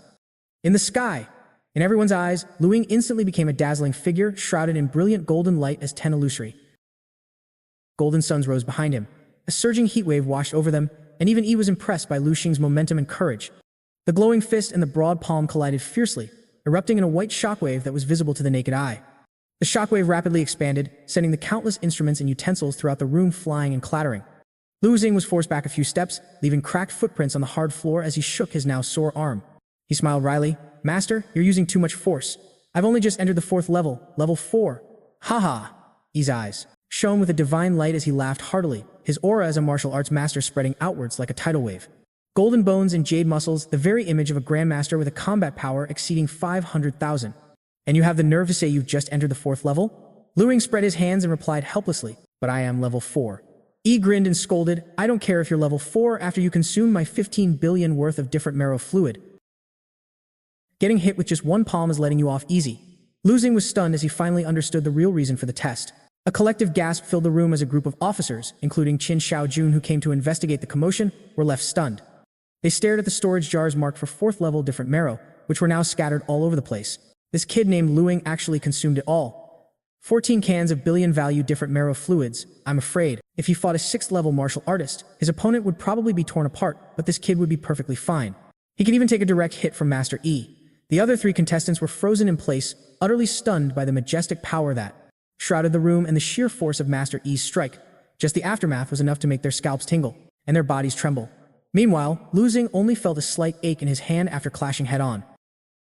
Speaker 1: In the sky! In everyone's eyes, Ling instantly became a dazzling figure, shrouded in brilliant golden light as 10 illusory golden suns rose behind him. A surging heat wave washed over them, and even Yi was impressed by Lu Xing's momentum and courage. The glowing fist and the broad palm collided fiercely, erupting in a white shockwave that was visible to the naked eye. The shockwave rapidly expanded, sending the countless instruments and utensils throughout the room flying and clattering. Lu Xing was forced back a few steps, leaving cracked footprints on the hard floor as he shook his now sore arm. He smiled wryly. "Master, you're using too much force. I've only just entered the 4th level, level 4. Haha." Yi's eyes shone with a divine light as he laughed heartily, his aura as a martial arts master spreading outwards like a tidal wave. Golden bones and jade muscles, the very image of a grandmaster with a combat power exceeding 500,000. "And you have the nerve to say you've just entered the 4th level?" Ling spread his hands and replied helplessly, "But I am level 4. Yi grinned and scolded, "I don't care if you're level 4 after you consume my 15 billion worth of different marrow fluid. Getting hit with just 1 palm is letting you off easy." Lu Xing was stunned as he finally understood the real reason for the test. A collective gasp filled the room as a group of officers, including Qin Shaojun who came to investigate the commotion, were left stunned. They stared at the storage jars marked for 4th level different marrow, which were now scattered all over the place. This kid named Ling actually consumed it all. 14 cans of billion-value different marrow fluids. I'm afraid, if he fought a 6th level martial artist, his opponent would probably be torn apart, but this kid would be perfectly fine. He could even take a direct hit from Master Yi. The other 3 contestants were frozen in place, utterly stunned by the majestic power that shrouded the room and the sheer force of Master Yi's strike. Just the aftermath was enough to make their scalps tingle, and their bodies tremble. Meanwhile, Lu Xing only felt a slight ache in his hand after clashing head-on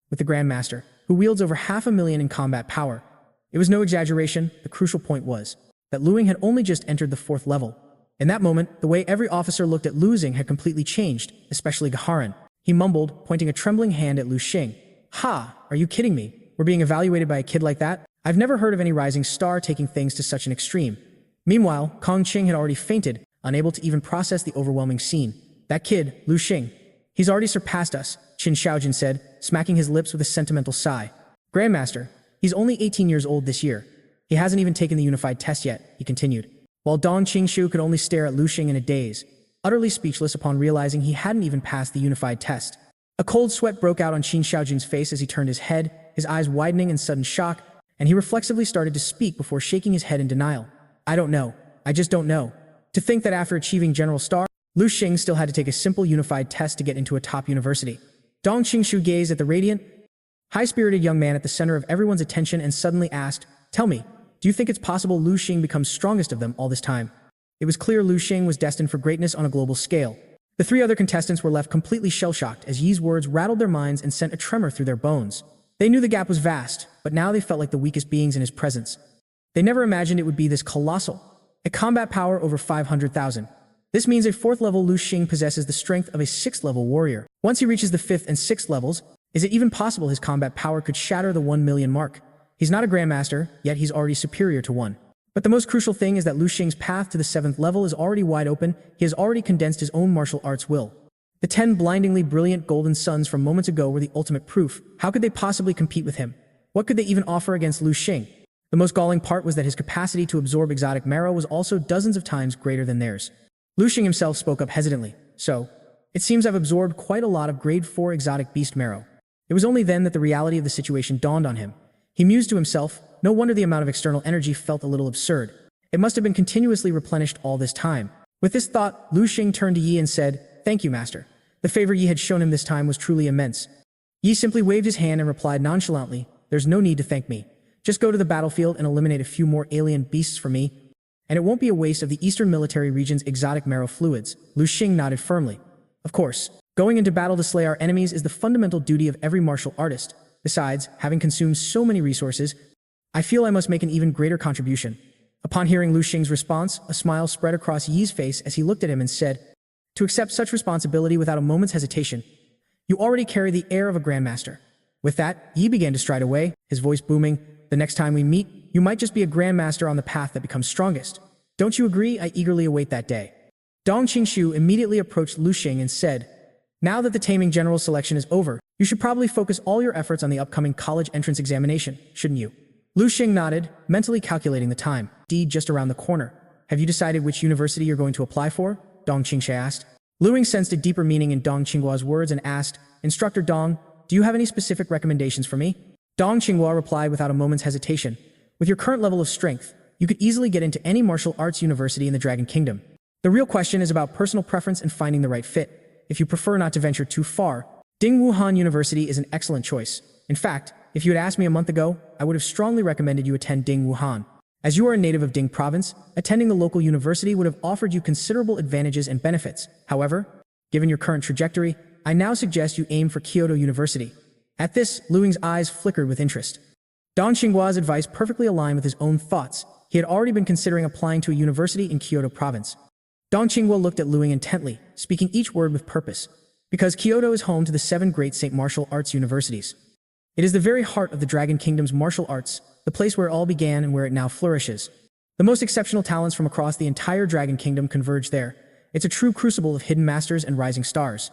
Speaker 1: with the Grandmaster, who wields over 500,000 in combat power. It was no exaggeration. The crucial point was that Lu Xing had only just entered the 4th level. In that moment, the way every officer looked at Lu Xing had completely changed, especially Gaharan. He mumbled, pointing a trembling hand at Lu Xing. "Ha! Are you kidding me? We're being evaluated by a kid like that? I've never heard of any rising star taking things to such an extreme." Meanwhile, Kong Qing had already fainted, unable to even process the overwhelming scene. "That kid, Lu Xing, he's already surpassed us," Qin Shaojun said, smacking his lips with a sentimental sigh. "Grandmaster, he's only 18 years old this year. He hasn't even taken the unified test yet," he continued. While Dong Qingshu could only stare at Lu Xing in a daze, utterly speechless upon realizing he hadn't even passed the unified test. A cold sweat broke out on Qin Shaojun's face as he turned his head, his eyes widening in sudden shock, and he reflexively started to speak before shaking his head in denial. "I don't know. I just don't know. To think that after achieving General Star, Lu Xing still had to take a simple unified test to get into a top university." Dong Qingshu gazed at the radiant, high-spirited young man at the center of everyone's attention and suddenly asked, "Tell me, do you think it's possible Lu Xing becomes strongest of them all this time?" It was clear Lu Xing was destined for greatness on a global scale. The 3 other contestants were left completely shell-shocked as Yi's words rattled their minds and sent a tremor through their bones. They knew the gap was vast, but now they felt like the weakest beings in his presence. They never imagined it would be this colossal. A combat power over 500,000. This means a 4th level Lu Xing possesses the strength of a 6th level warrior. Once he reaches the 5th and 6th levels, is it even possible his combat power could shatter the 1 million mark? He's not a Grandmaster, yet he's already superior to one. But the most crucial thing is that Lu Xing's path to the 7th level is already wide open. He has already condensed his own martial arts will. The 10 blindingly brilliant golden suns from moments ago were the ultimate proof. How could they possibly compete with him? What could they even offer against Lu Xing? The most galling part was that his capacity to absorb exotic marrow was also dozens of times greater than theirs. Lu Xing himself spoke up hesitantly. "So, it seems I've absorbed quite a lot of grade 4 exotic beast marrow." It was only then that the reality of the situation dawned on him. He mused to himself, No wonder the amount of external energy felt a little absurd. It must have been continuously replenished all this time. With this thought, Lu Xing turned to Yi and said, "Thank you, master." The favor Yi had shown him this time was truly immense. Yi simply waved his hand and replied nonchalantly, "There's no need to thank me. Just go to the battlefield and eliminate a few more alien beasts for me, and it won't be a waste of the Eastern Military Region's exotic marrow fluids." Lu Xing nodded firmly. Of course, going into battle to slay our enemies is the fundamental duty of every martial artist. Besides, having consumed so many resources, I feel I must make an even greater contribution. Upon hearing Lu Xing's response, a smile spread across Yi's face as he looked at him and said, "To accept such responsibility without a moment's hesitation, you already carry the air of a grandmaster." With that, Yi began to stride away, his voice booming, "The next time we meet, you might just be a grandmaster on the path that becomes strongest. Don't you agree? I eagerly await that day." Dong Qingshu immediately approached Lu Xing and said, "Now that the Taming General selection is over, you should probably focus all your efforts on the upcoming college entrance examination, shouldn't you?" Lu Xing nodded, mentally calculating the time. Just around the corner. "Have you decided which university you're going to apply for?" Dong Qingshu asked. Lu Xing sensed a deeper meaning in Dong Qinghua's words and asked, "Instructor Dong, do you have any specific recommendations for me?" Dong Qinghua replied without a moment's hesitation, "With your current level of strength, you could easily get into any martial arts university in the Dragon Kingdom. The real question is about personal preference and finding the right fit. If you prefer not to venture too far, Ding Wuhan University is an excellent choice. In fact, if you had asked me a month ago, I would have strongly recommended you attend Ding Wuhan. As you are a native of Ding Province, attending the local university would have offered you considerable advantages and benefits. However, given your current trajectory, I now suggest you aim for Kyoto University." At this, Lu Xing's eyes flickered with interest. Dong Qinghua's advice perfectly aligned with his own thoughts. He had already been considering applying to a university in Kyoto Province. Dong Qinghua looked at Lu Xing intently, speaking each word with purpose. Because Kyoto is home to the 7 great Saint Martial Arts universities. It is the very heart of the Dragon Kingdom's martial arts, the place where it all began and where it now flourishes. The most exceptional talents from across the entire Dragon Kingdom converge there. It's a true crucible of hidden masters and rising stars.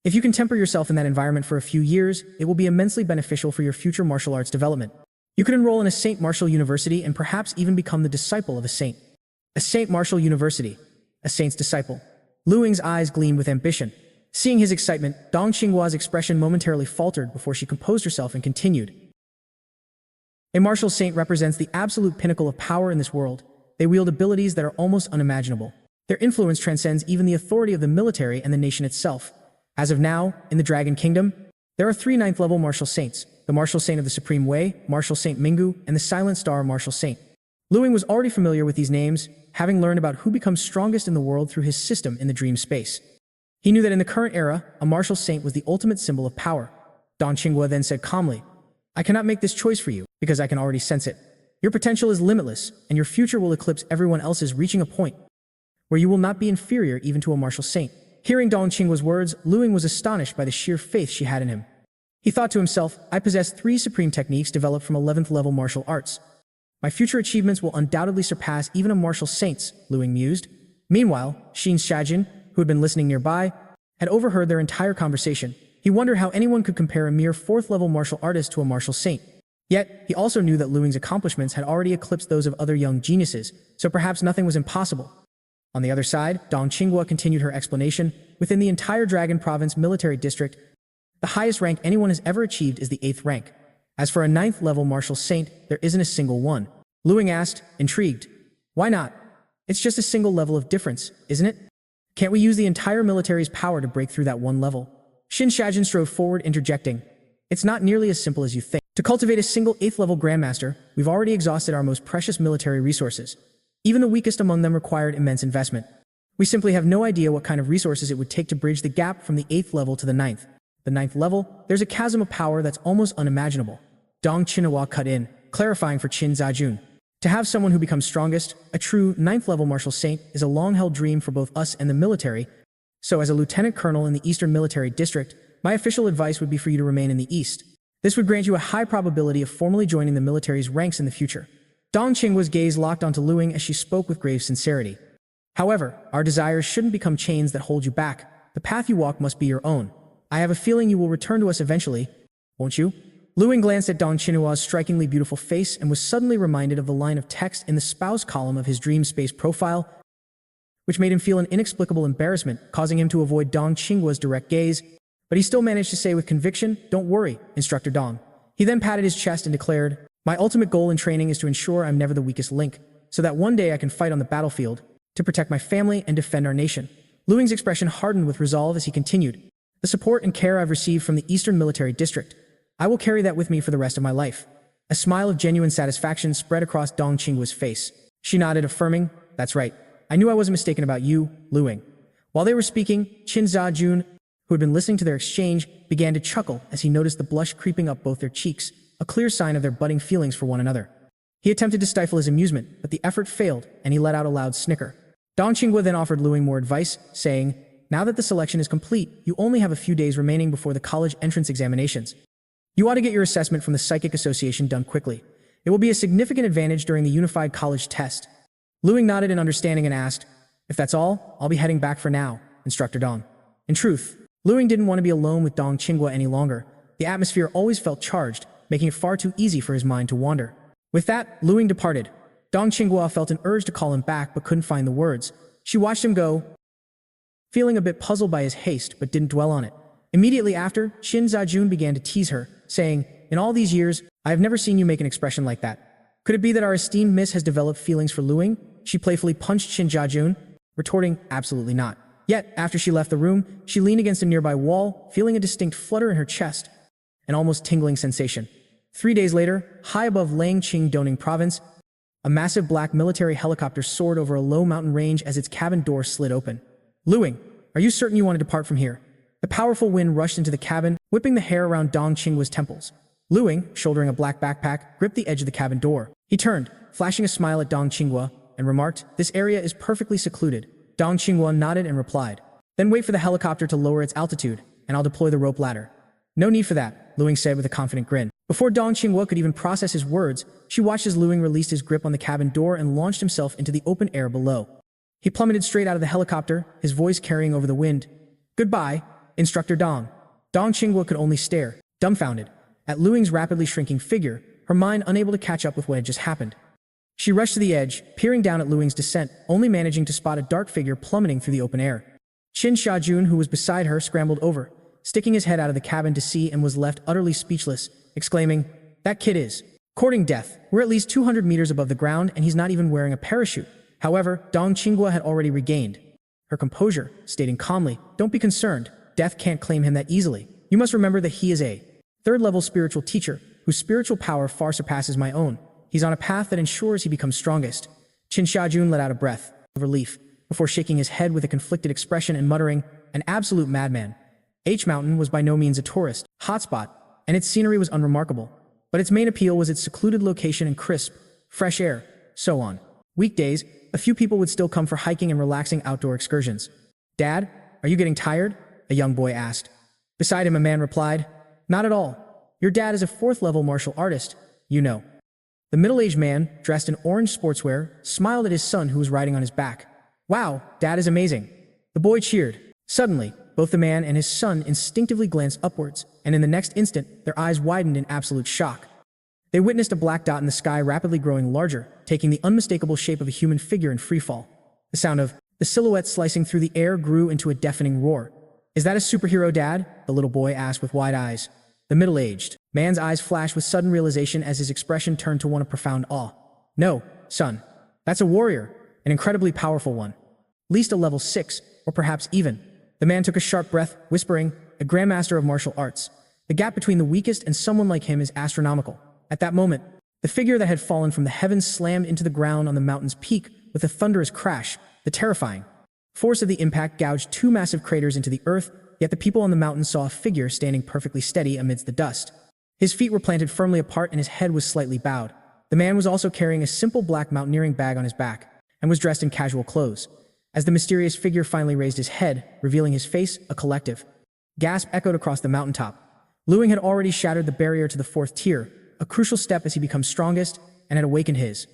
Speaker 1: If you can temper yourself in that environment for a few years, it will be immensely beneficial for your future martial arts development. You could enroll in a Saint Martial University and perhaps even become the disciple of a saint. A Saint Martial University. A saint's disciple. Lu Xing's eyes gleamed with ambition. Seeing his excitement, Dong Qinghua's expression momentarily faltered before she composed herself and continued. A martial saint represents the absolute pinnacle of power in this world. They wield abilities that are almost unimaginable. Their influence transcends even the authority of the military and the nation itself. As of now, in the Dragon Kingdom, there are 3 9th-level martial saints: the Martial Saint of the Supreme Way, Martial Saint Mingu, and the Silent Star Martial Saint. Lu Xing was already familiar with these names, having learned about who becomes strongest in the world through his system in the dream space. He knew that in the current era, a martial saint was the ultimate symbol of power. Dong Qinghua then said calmly, "I cannot make this choice for you, because I can already sense it. Your potential is limitless, and your future will eclipse everyone else's, reaching a point where you will not be inferior even to a martial saint." Hearing Dong Qinghua's words, Lu Xing was astonished by the sheer faith she had in him. He thought to himself, "I possess 3 supreme techniques developed from 11th level martial arts. My future achievements will undoubtedly surpass even a martial saint's," Lu Xing mused. Meanwhile, Xin Shajin, who had been listening nearby, had overheard their entire conversation. He wondered how anyone could compare a mere 4th-level martial artist to a martial saint. Yet, he also knew that Lu Xing's accomplishments had already eclipsed those of other young geniuses, so perhaps nothing was impossible. On the other side, Dong Qinghua continued her explanation. Within the entire Dragon Province military district, the highest rank anyone has ever achieved is the 8th rank. As for a 9th-level martial saint, there isn't a single one. Lu Xing asked, intrigued. "Why not? It's just a single level of difference, isn't it? Can't we use the entire military's power to break through that one level?" Xin Shajin strode forward, interjecting, "It's not nearly as simple as you think. To cultivate a single 8th-level Grandmaster, we've already exhausted our most precious military resources. Even the weakest among them required immense investment. We simply have no idea what kind of resources it would take to bridge the gap from the 8th level to the 9th. The 9th level, there's a chasm of power that's almost unimaginable." Dong Qinghua cut in, clarifying for Qin Zajun. "To have someone who becomes strongest, a true 9th-level martial saint, is a long-held dream for both us and the military. So as a lieutenant colonel in the Eastern Military District, my official advice would be for you to remain in the East. This would grant you a high probability of formally joining the military's ranks in the future." Dong Qinghua's gaze locked onto Lu Xing as she spoke with grave sincerity. "However, our desires shouldn't become chains that hold you back. The path you walk must be your own. I have a feeling you will return to us eventually, won't you?" Lu Xing glanced at Dong Qinhua's strikingly beautiful face and was suddenly reminded of the line of text in the spouse column of his dream space profile, which made him feel an inexplicable embarrassment, causing him to avoid Dong Qinghua's direct gaze. But he still managed to say with conviction, "Don't worry, Instructor Dong." He then patted his chest and declared, My ultimate goal in training is to ensure I'm never the weakest link, so that one day I can fight on the battlefield to protect my family and defend our nation. Lu Ying's expression hardened with resolve as he continued. The support and care I've received from the Eastern Military District, I will carry that with me for the rest of my life. A smile of genuine satisfaction spread across Dong Qingguo's face. She nodded, affirming, "That's right. I knew I wasn't mistaken about you, Lu Ying." While they were speaking, Qin Zhajun, who had been listening to their exchange, began to chuckle as he noticed the blush creeping up both their cheeks, a clear sign of their budding feelings for one another. He attempted to stifle his amusement, but the effort failed, and he let out a loud snicker. Dong Qingguo then offered Lu Ying more advice, saying, "Now that the selection is complete, you only have a few days remaining before the college entrance examinations. You ought to get your assessment from the Psychic Association done quickly. It will be a significant advantage during the Unified College test." Lu Ying nodded in understanding and asked, "If that's all, I'll be heading back for now, Instructor Dong." In truth, Lu Ying didn't want to be alone with Dong Qingguo any longer. The atmosphere always felt charged, making it far too easy for his mind to wander. With that, Lu Ying departed. Dong Qingguo felt an urge to call him back but couldn't find the words. She watched him go, feeling a bit puzzled by his haste, but didn't dwell on it. Immediately after, Qin Zhajun began to tease her, saying, "In all these years, I have never seen you make an expression like that. Could it be that our esteemed miss has developed feelings for Lu Ying?" She playfully punched Qin Zhajun, retorting, "Absolutely not." Yet, after she left the room, she leaned against a nearby wall, feeling a distinct flutter in her chest, an almost tingling sensation. 3 days later, high above Langqing Doning Province, a massive black military helicopter soared over a low mountain range as its cabin door slid open. "Lu Ying, are you certain you want to depart from here?" The powerful wind rushed into the cabin, whipping the hair around Dong Qingguo's temples. Lu Ying, shouldering a black backpack, gripped the edge of the cabin door. He turned, flashing a smile at Dong Qingguo, and remarked, "This area is perfectly secluded." Dong Qingguo nodded and replied, "Then wait for the helicopter to lower its altitude, and I'll deploy the rope ladder." "No need for that," Lu Ying said with a confident grin. Before Dong Qingguo could even process his words, she watched as Lu Ying released his grip on the cabin door and launched himself into the open air below. He plummeted straight out of the helicopter, his voice carrying over the wind. "Goodbye, Instructor Dong." Dong Qingguo could only stare, dumbfounded, at Lu Ying's rapidly shrinking figure, her mind unable to catch up with what had just happened. She rushed to the edge, peering down at Lu Ying's descent, only managing to spot a dark figure plummeting through the open air. Qin Zhajun, who was beside her, scrambled over, sticking his head out of the cabin to see, and was left utterly speechless, exclaiming, "That kid is courting death. We're at least 200 meters above the ground, and he's not even wearing a parachute." However, Dong Qingguo had already regained her composure, stating calmly, "Don't be concerned. Death can't claim him that easily. You must remember that he is a third-level spiritual teacher, whose spiritual power far surpasses my own. He's on a path that ensures he becomes strongest." Qin Zhajun let out a breath of relief, before shaking his head with a conflicted expression and muttering, "An absolute madman." H Mountain was by no means a tourist hotspot, and its scenery was unremarkable, but its main appeal was its secluded location and crisp, fresh air, so on. Weekdays, a few people would still come for hiking and relaxing outdoor excursions. "Dad, are you getting tired?" a young boy asked. Beside him, a man replied, "Not at all. Your dad is a 4th-level martial artist, you know." The middle-aged man, dressed in orange sportswear, smiled at his son who was riding on his back. "Wow, Dad is amazing." The boy cheered. Suddenly, both the man and his son instinctively glanced upwards, and in the next instant, their eyes widened in absolute shock. They witnessed a black dot in the sky rapidly growing larger, taking the unmistakable shape of a human figure in freefall. The sound of the silhouette slicing through the air grew into a deafening roar. "Is that a superhero, Dad?" the little boy asked with wide eyes. The middle-aged man's eyes flashed with sudden realization as his expression turned to one of profound awe. "No, son. That's a warrior, an incredibly powerful one. At least a level 6, or perhaps even." The man took a sharp breath, whispering, "A Grandmaster of Martial Arts. The gap between the weakest and someone like him is astronomical." At that moment, the figure that had fallen from the heavens slammed into the ground on the mountain's peak with a thunderous crash. The terrifying force of the impact gouged 2 massive craters into the earth, yet the people on the mountain saw a figure standing perfectly steady amidst the dust. His feet were planted firmly apart and his head was slightly bowed. The man was also carrying a simple black mountaineering bag on his back, and was dressed in casual clothes. As the mysterious figure finally raised his head, revealing his face, a collective gasp echoed across the mountaintop. Lu Ying had already shattered the barrier to the 4th tier, a crucial step as he becomes strongest, and had awakened his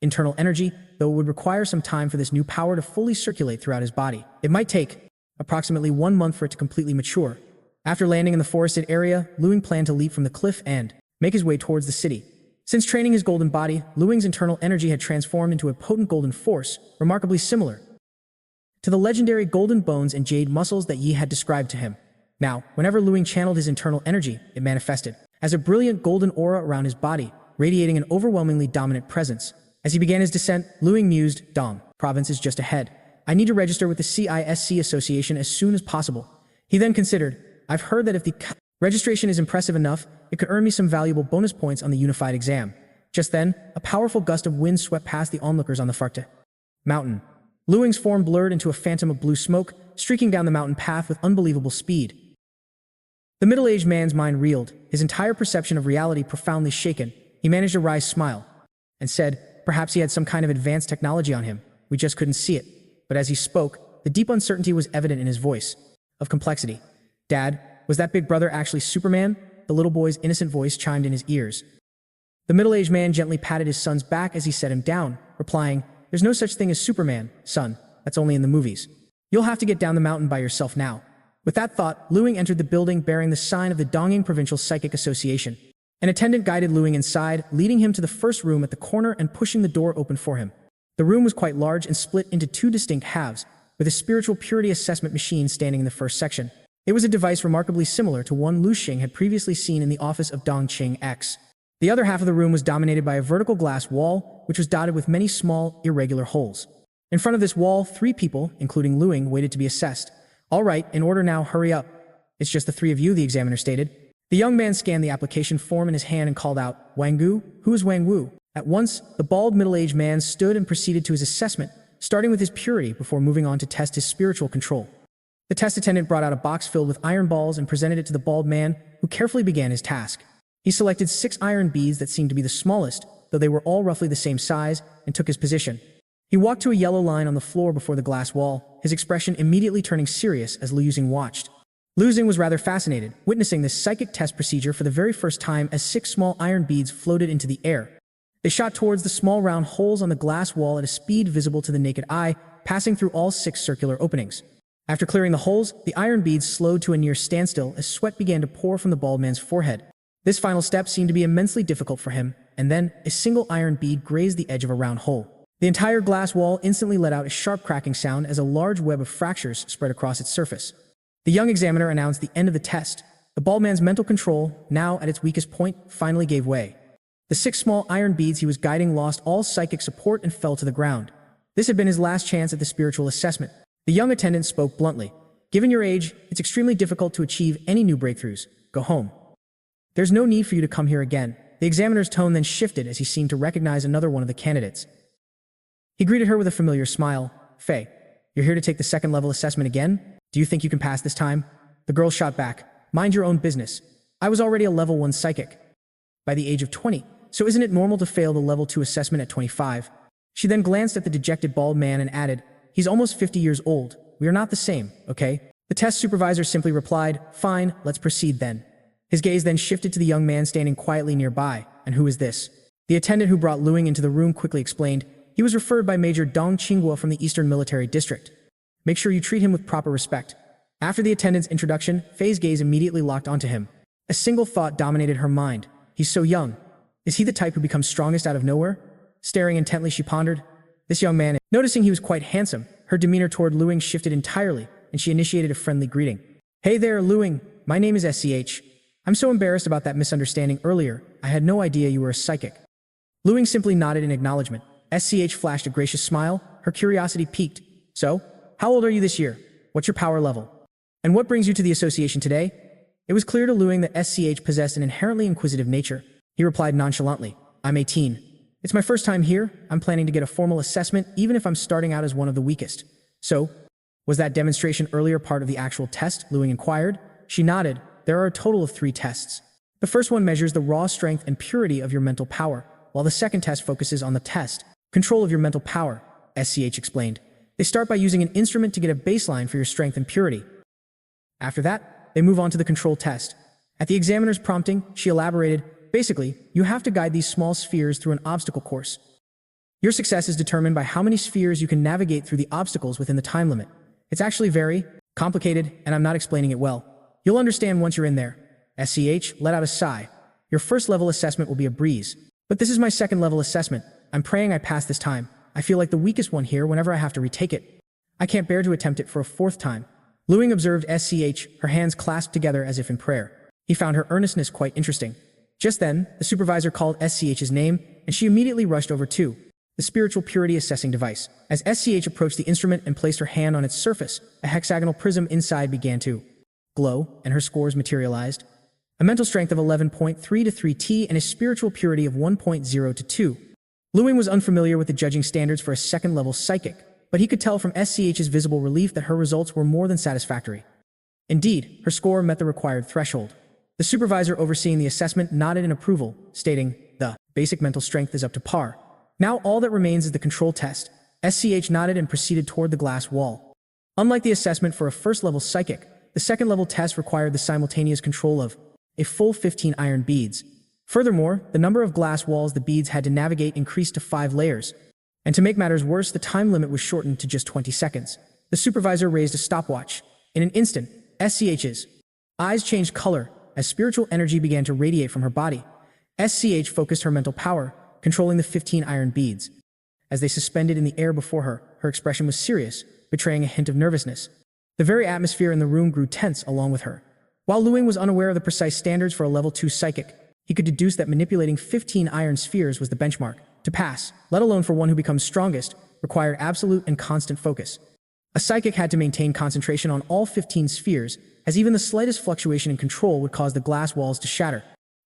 Speaker 1: internal energy, though it would require some time for this new power to fully circulate throughout his body. It might take approximately 1 month for it to completely mature. After landing in the forested area, Lu Ying planned to leap from the cliff and make his way towards the city. Since training his golden body, Lu Ying's internal energy had transformed into a potent golden force, remarkably similar to the legendary golden bones and jade muscles that Yi had described to him. Now, whenever Lu Ying channeled his internal energy, it manifested as a brilliant golden aura around his body, radiating an overwhelmingly dominant presence. As he began his descent, Ling mused, Dong province is just ahead. I need to register with the CISC Association as soon as possible. He then considered, I've heard that if the registration is impressive enough, it could earn me some valuable bonus points on the unified exam. Just then, a powerful gust of wind swept past the onlookers on the Farkte mountain. Ling's form blurred into a phantom of blue smoke, streaking down the mountain path with unbelievable speed. The middle-aged man's mind reeled, his entire perception of reality profoundly shaken. He managed a wry smile and said, perhaps he had some kind of advanced technology on him. We just couldn't see it. But as he spoke, the deep uncertainty was evident in his voice. Of complexity. Dad, was that big brother actually Superman? The little boy's innocent voice chimed in his ears. The middle-aged man gently patted his son's back as he set him down, replying, there's no such thing as Superman, son. That's only in the movies. You'll have to get down the mountain by yourself now. With that thought, Ling entered the building bearing the sign of the Dongying Provincial Psychic Association. An attendant guided Ling inside, leading him to the first room at the corner and pushing the door open for him. The room was quite large and split into two distinct halves, with a spiritual purity assessment machine standing in the first section. It was a device remarkably similar to one Lu Xing had previously seen in the office of Dongqing X. The other half of the room was dominated by a vertical glass wall, which was dotted with many small, irregular holes. In front of this wall, 3 people, including Ling, waited to be assessed. All right, in order now, hurry up. It's just the 3 of you, the examiner stated. The young man scanned the application form in his hand and called out, Wang Gu? Who is Wang Wu? At once, the bald middle-aged man stood and proceeded to his assessment, starting with his purity before moving on to test his spiritual control. The test attendant brought out a box filled with iron balls and presented it to the bald man, who carefully began his task. He selected 6 iron beads that seemed to be the smallest, though they were all roughly the same size, and took his position. He walked to a yellow line on the floor before the glass wall, his expression immediately turning serious as Lu Xing watched. Lu Xing was rather fascinated, witnessing this psychic test procedure for the very first time as 6 small iron beads floated into the air. They shot towards the small round holes on the glass wall at a speed visible to the naked eye, passing through all 6 circular openings. After clearing the holes, the iron beads slowed to a near standstill as sweat began to pour from the bald man's forehead. This final step seemed to be immensely difficult for him, and then a single iron bead grazed the edge of a round hole. The entire glass wall instantly let out a sharp cracking sound as a large web of fractures spread across its surface. The young examiner announced the end of the test. The bald man's mental control, now at its weakest point, finally gave way. The 6 small iron beads he was guiding lost all psychic support and fell to the ground. This had been his last chance at the spiritual assessment. The young attendant spoke bluntly. Given your age, it's extremely difficult to achieve any new breakthroughs. Go home. There's no need for you to come here again. The examiner's tone then shifted as he seemed to recognize another one of the candidates. He greeted her with a familiar smile. Faye, you're here to take the 2nd level assessment again? Do you think you can pass this time? The girl shot back. Mind your own business. I was already a level 1 psychic by the age of 20, so isn't it normal to fail the level 2 assessment at 25? She then glanced at the dejected bald man and added, he's almost 50 years old. We are not the same, okay? The test supervisor simply replied, fine, let's proceed then. His gaze then shifted to the young man standing quietly nearby. And who is this? The attendant who brought Ling into the room quickly explained, he was referred by Major Dong Qinghua from the Eastern Military District. Make sure you treat him with proper respect. After the attendant's introduction, Faye's gaze immediately locked onto him. A single thought dominated her mind. He's so young. Is he the type who becomes strongest out of nowhere? Staring intently, she pondered. This young man, noticing he was quite handsome, her demeanor toward Ling shifted entirely, and she initiated a friendly greeting. Hey there, Ling. My name is SCH. I'm so embarrassed about that misunderstanding earlier. I had no idea you were a psychic. Ling simply nodded in acknowledgement. SCH flashed a gracious smile, her curiosity piqued. So, how old are you this year? What's your power level? And what brings you to the association today? It was clear to Ling that SCH possessed an inherently inquisitive nature. He replied nonchalantly, I'm 18. It's my first time here. I'm planning to get a formal assessment, even if I'm starting out as one of the weakest. So, was that demonstration earlier part of the actual test? Ling inquired. She nodded. There are a total of 3 tests. The first one measures the raw strength and purity of your mental power, while the second test focuses on the control of your mental power, SCH explained. They start by using an instrument to get a baseline for your strength and purity. After that, they move on to the control test. At the examiner's prompting, she elaborated, basically, you have to guide these small spheres through an obstacle course. Your success is determined by how many spheres you can navigate through the obstacles within the time limit. It's actually very complicated, and I'm not explaining it well. You'll understand once you're in there. SCH let out a sigh. Your 1st level assessment will be a breeze. But this is my 2nd level assessment. I'm praying I pass this time. I feel like the weakest one here whenever I have to retake it. I can't bear to attempt it for a 4th time. Ling observed SCH, her hands clasped together as if in prayer. He found her earnestness quite interesting. Just then, the supervisor called SCH's name, and she immediately rushed over to the spiritual purity assessing device. As SCH approached the instrument and placed her hand on its surface, a hexagonal prism inside began to glow, and her scores materialized. A mental strength of 11.3 to 3T and a spiritual purity of 1.0 to 2. Ling was unfamiliar with the judging standards for a second-level psychic, but he could tell from SCH's visible relief that her results were more than satisfactory. Indeed, her score met the required threshold. The supervisor overseeing the assessment nodded in approval, stating, "The basic mental strength is up to par. Now all that remains is the control test." SCH nodded and proceeded toward the glass wall. Unlike the assessment for a first-level psychic, the second-level test required the simultaneous control of a full 15 iron beads. Furthermore, the number of glass walls the beads had to navigate increased to 5 layers. And to make matters worse, the time limit was shortened to just 20 seconds. The supervisor raised a stopwatch. In an instant, SCH's eyes changed color as spiritual energy began to radiate from her body. SCH focused her mental power, controlling the 15 iron beads. As they suspended in the air before her, her expression was serious, betraying a hint of nervousness. The very atmosphere in the room grew tense along with her. While Ling was unaware of the precise standards for a level 2 psychic, he could deduce that manipulating 15 iron spheres was the benchmark. To pass, let alone for one who becomes strongest, required absolute and constant focus. A psychic had to maintain concentration on all 15 spheres, as even the slightest fluctuation in control would cause the glass walls to shatter.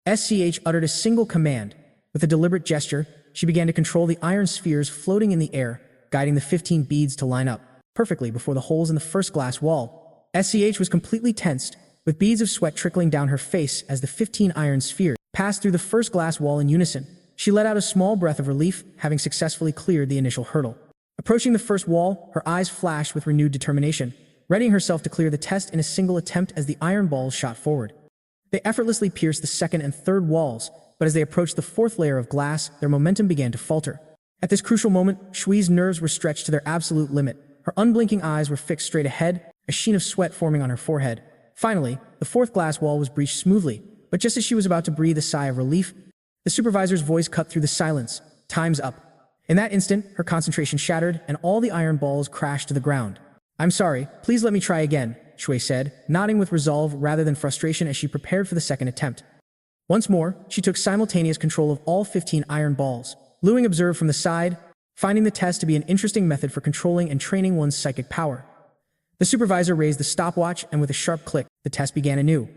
Speaker 1: SCH uttered a single command. With a deliberate gesture, she began to control the iron spheres floating in the air, guiding the 15 beads to line up perfectly before the holes in the first glass wall. SCH was completely tensed, with beads of sweat trickling down her face as the 15 iron spheres passed through the first glass wall in unison. She let out a small breath of relief, having successfully cleared the initial hurdle. Approaching the first wall, her eyes flashed with renewed determination, readying herself to clear the test in a single attempt as the iron balls shot forward. They effortlessly pierced the second and third walls, but as they approached the fourth layer of glass, their momentum began to falter. At this crucial moment, Shui's nerves were stretched to their absolute limit. Her unblinking eyes were fixed straight ahead, a sheen of sweat forming on her forehead. Finally, the fourth glass wall was breached smoothly, but just as she was about to breathe a sigh of relief, the supervisor's voice cut through the silence. "Time's up." In that instant, her concentration shattered, and all the iron balls crashed to the ground. "I'm sorry, please let me try again," Shui said, nodding with resolve rather than frustration as she prepared for the second attempt. Once more, she took simultaneous control of all 15 iron balls. Ling observed from the side, finding the test to be an interesting method for controlling and training one's psychic power. The supervisor raised the stopwatch, and with a sharp click, the test began anew.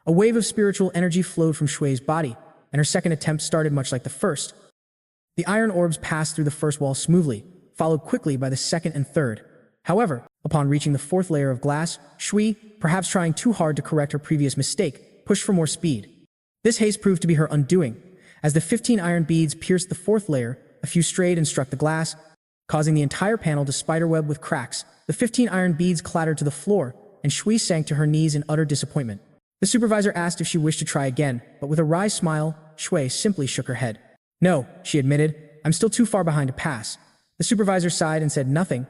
Speaker 1: A wave of spiritual energy flowed from Shui's body, and her second attempt started much like the first. The iron orbs passed through the first wall smoothly, followed quickly by the second and third. However, upon reaching the fourth layer of glass, Shui, perhaps trying too hard to correct her previous mistake, pushed for more speed. This haste proved to be her undoing. As the 15 iron beads pierced the fourth layer, a few strayed and struck the glass, causing the entire panel to spiderweb with cracks. The 15 iron beads clattered to the floor, and Shui sank to her knees in utter disappointment. The supervisor asked if she wished to try again, but with a wry smile, Shui simply shook her head. "No," she admitted, "I'm still too far behind to pass." The supervisor sighed and said nothing,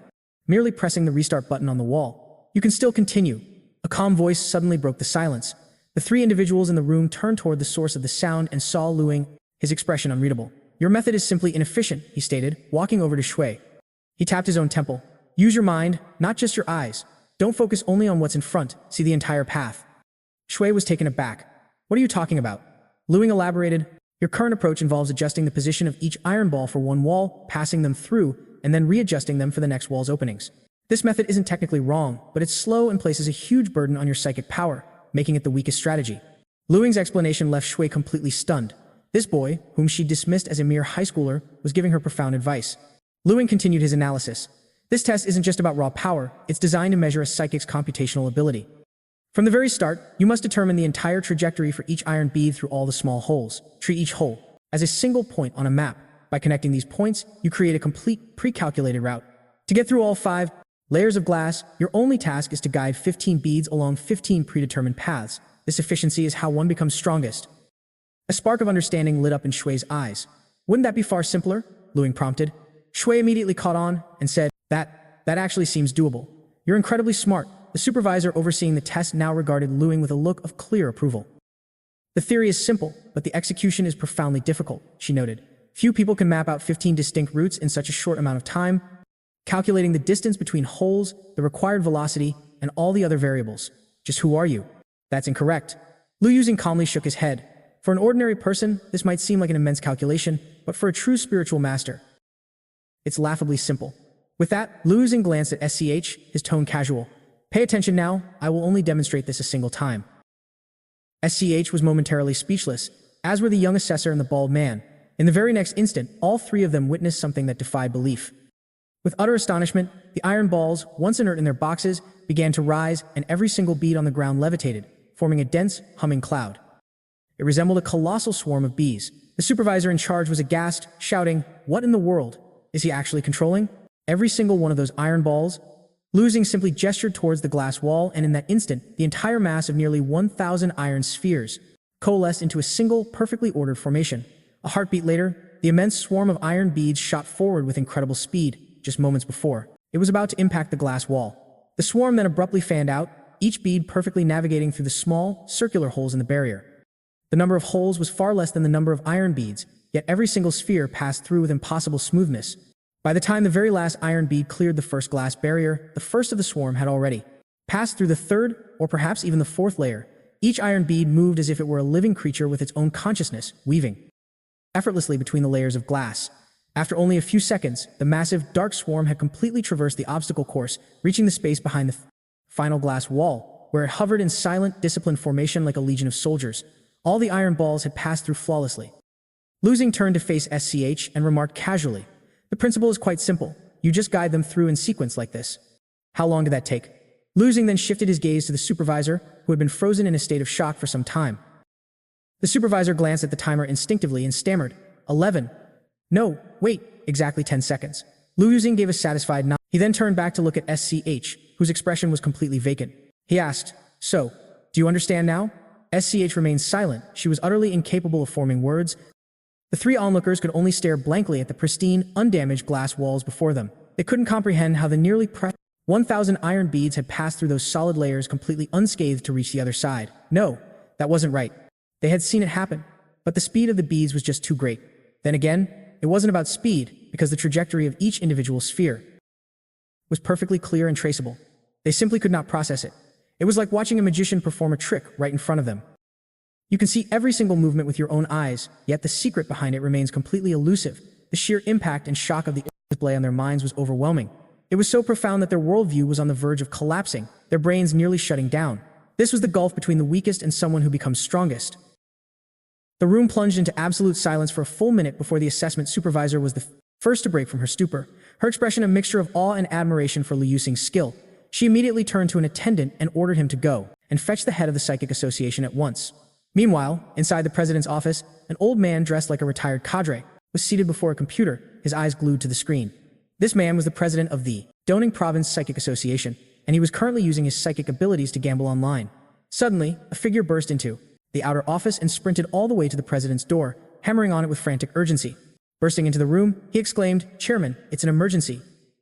Speaker 1: merely pressing the restart button on the wall. "You can still continue." A calm voice suddenly broke the silence. The three individuals in the room turned toward the source of the sound and saw Ling, his expression unreadable. "Your method is simply inefficient," he stated, walking over to Shui. He tapped his own temple. "Use your mind, not just your eyes. Don't focus only on what's in front, see the entire path." Shui was taken aback. "What are you talking about?" Ling elaborated. "Your current approach involves adjusting the position of each iron ball for one wall, passing them through, and then readjusting them for the next wall's openings. This method isn't technically wrong, but it's slow and places a huge burden on your psychic power, making it the weakest strategy." Ling's explanation left Shui completely stunned. This boy, whom she dismissed as a mere high schooler, was giving her profound advice. Ling continued his analysis. "This test isn't just about raw power, it's designed to measure a psychic's computational ability. From the very start, you must determine the entire trajectory for each iron bead through all the small holes. Treat each hole as a single point on a map. By connecting these points, you create a complete, pre-calculated route. To get through all 5 layers of glass, your only task is to guide 15 beads along 15 predetermined paths. This efficiency is how one becomes strongest." A spark of understanding lit up in Shui's eyes. "Wouldn't that be far simpler?" Ling prompted. Shui immediately caught on and said, That actually seems doable. You're incredibly smart." The supervisor overseeing the test now regarded Ling with a look of clear approval. "The theory is simple, but the execution is profoundly difficult," she noted. "Few people can map out 15 distinct routes in such a short amount of time, calculating the distance between holes, the required velocity, and all the other variables. Just who are you?" "That's incorrect." Lu Yuzing calmly shook his head. For an ordinary person, this might seem like an immense calculation, but for a true spiritual master, it's laughably simple. With that, Liu Xing glanced at SCH, his tone casual. Pay attention now, I will only demonstrate this a single time. SCH was momentarily speechless, as were the young assessor and the bald man. In the very next instant, all three of them witnessed something that defied belief. With utter astonishment, the iron balls, once inert in their boxes, began to rise, and every single bead on the ground levitated, forming a dense, humming cloud. It resembled a colossal swarm of bees. The supervisor in charge was aghast, shouting, "What in the world? Is he actually controlling every single one of those iron balls?" Liu Xing simply gestured towards the glass wall, and in that instant, the entire mass of nearly 1,000 iron spheres coalesced into a single, perfectly ordered formation. A heartbeat later, the immense swarm of iron beads shot forward with incredible speed. Just moments before, it was about to impact the glass wall. The swarm then abruptly fanned out, each bead perfectly navigating through the small, circular holes in the barrier. The number of holes was far less than the number of iron beads, yet every single sphere passed through with impossible smoothness. By the time the very last iron bead cleared the first glass barrier, the first of the swarm had already passed through the third, or perhaps even the fourth layer. Each iron bead moved as if it were a living creature with its own consciousness, weaving effortlessly between the layers of glass. After only a few seconds, the massive, dark swarm had completely traversed the obstacle course, reaching the space behind the final glass wall, where it hovered in silent, disciplined formation like a legion of soldiers. All the iron balls had passed through flawlessly. Liu Xing turned to face SCH and remarked casually, "The principle is quite simple. You just guide them through in sequence like this." "How long did that take?" Liu Xing then shifted his gaze to the supervisor, who had been frozen in a state of shock for some time. The supervisor glanced at the timer instinctively and stammered, 11. "No, wait, exactly 10 seconds. Liu Xing gave a satisfied nod. He then turned back to look at SCH, whose expression was completely vacant. He asked, "So, do you understand now?" SCH remained silent. She was utterly incapable of forming words. The three onlookers could only stare blankly at the pristine, undamaged glass walls before them. They couldn't comprehend how the nearly 1,000 iron beads had passed through those solid layers completely unscathed to reach the other side. No, that wasn't right. They had seen it happen, but the speed of the beads was just too great. Then again, it wasn't about speed, because the trajectory of each individual sphere was perfectly clear and traceable. They simply could not process it. It was like watching a magician perform a trick right in front of them. You can see every single movement with your own eyes, yet the secret behind it remains completely elusive. The sheer impact and shock of the display on their minds was overwhelming. It was so profound that their worldview was on the verge of collapsing, their brains nearly shutting down. This was the gulf between the weakest and someone who becomes strongest. The room plunged into absolute silence for a full minute before the assessment supervisor was the first to break from her stupor, her expression a mixture of awe and admiration for Liu Xing's skill. She immediately turned to an attendant and ordered him to go and fetch the head of the Psychic Association at once. Meanwhile, inside the president's office, an old man dressed like a retired cadre was seated before a computer, his eyes glued to the screen. This man was the president of the Doning Province Psychic Association, and he was currently using his psychic abilities to gamble online. Suddenly, a figure burst into the outer office and sprinted all the way to the president's door, hammering on it with frantic urgency. Bursting into the room, he exclaimed, "Chairman, it's an emergency.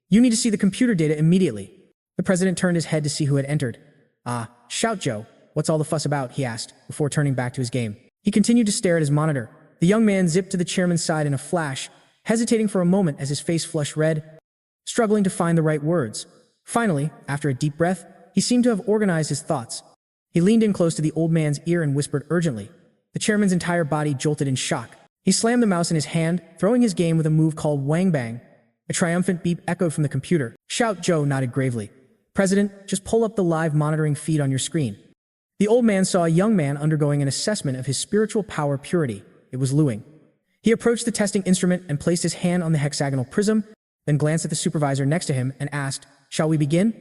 Speaker 1: You need to see the computer data immediately." The president turned his head to see who had entered. "Ah, shout, Joe. What's all the fuss about?" he asked, before turning back to his game. He continued to stare at his monitor. The young man zipped to the chairman's side in a flash, hesitating for a moment as his face flushed red, struggling to find the right words. Finally, after a deep breath, he seemed to have organized his thoughts. He leaned in close to the old man's ear and whispered urgently. The chairman's entire body jolted in shock. He slammed the mouse in his hand, throwing his game with a move called Wang Bang. A triumphant beep echoed from the computer. "Shout," Joe nodded gravely. "President, just pull up the live monitoring feed on your screen." The old man saw a young man undergoing an assessment of his spiritual power purity. It was Liu Xing. He approached the testing instrument and placed his hand on the hexagonal prism, then glanced at the supervisor next to him and asked, "Shall we begin?"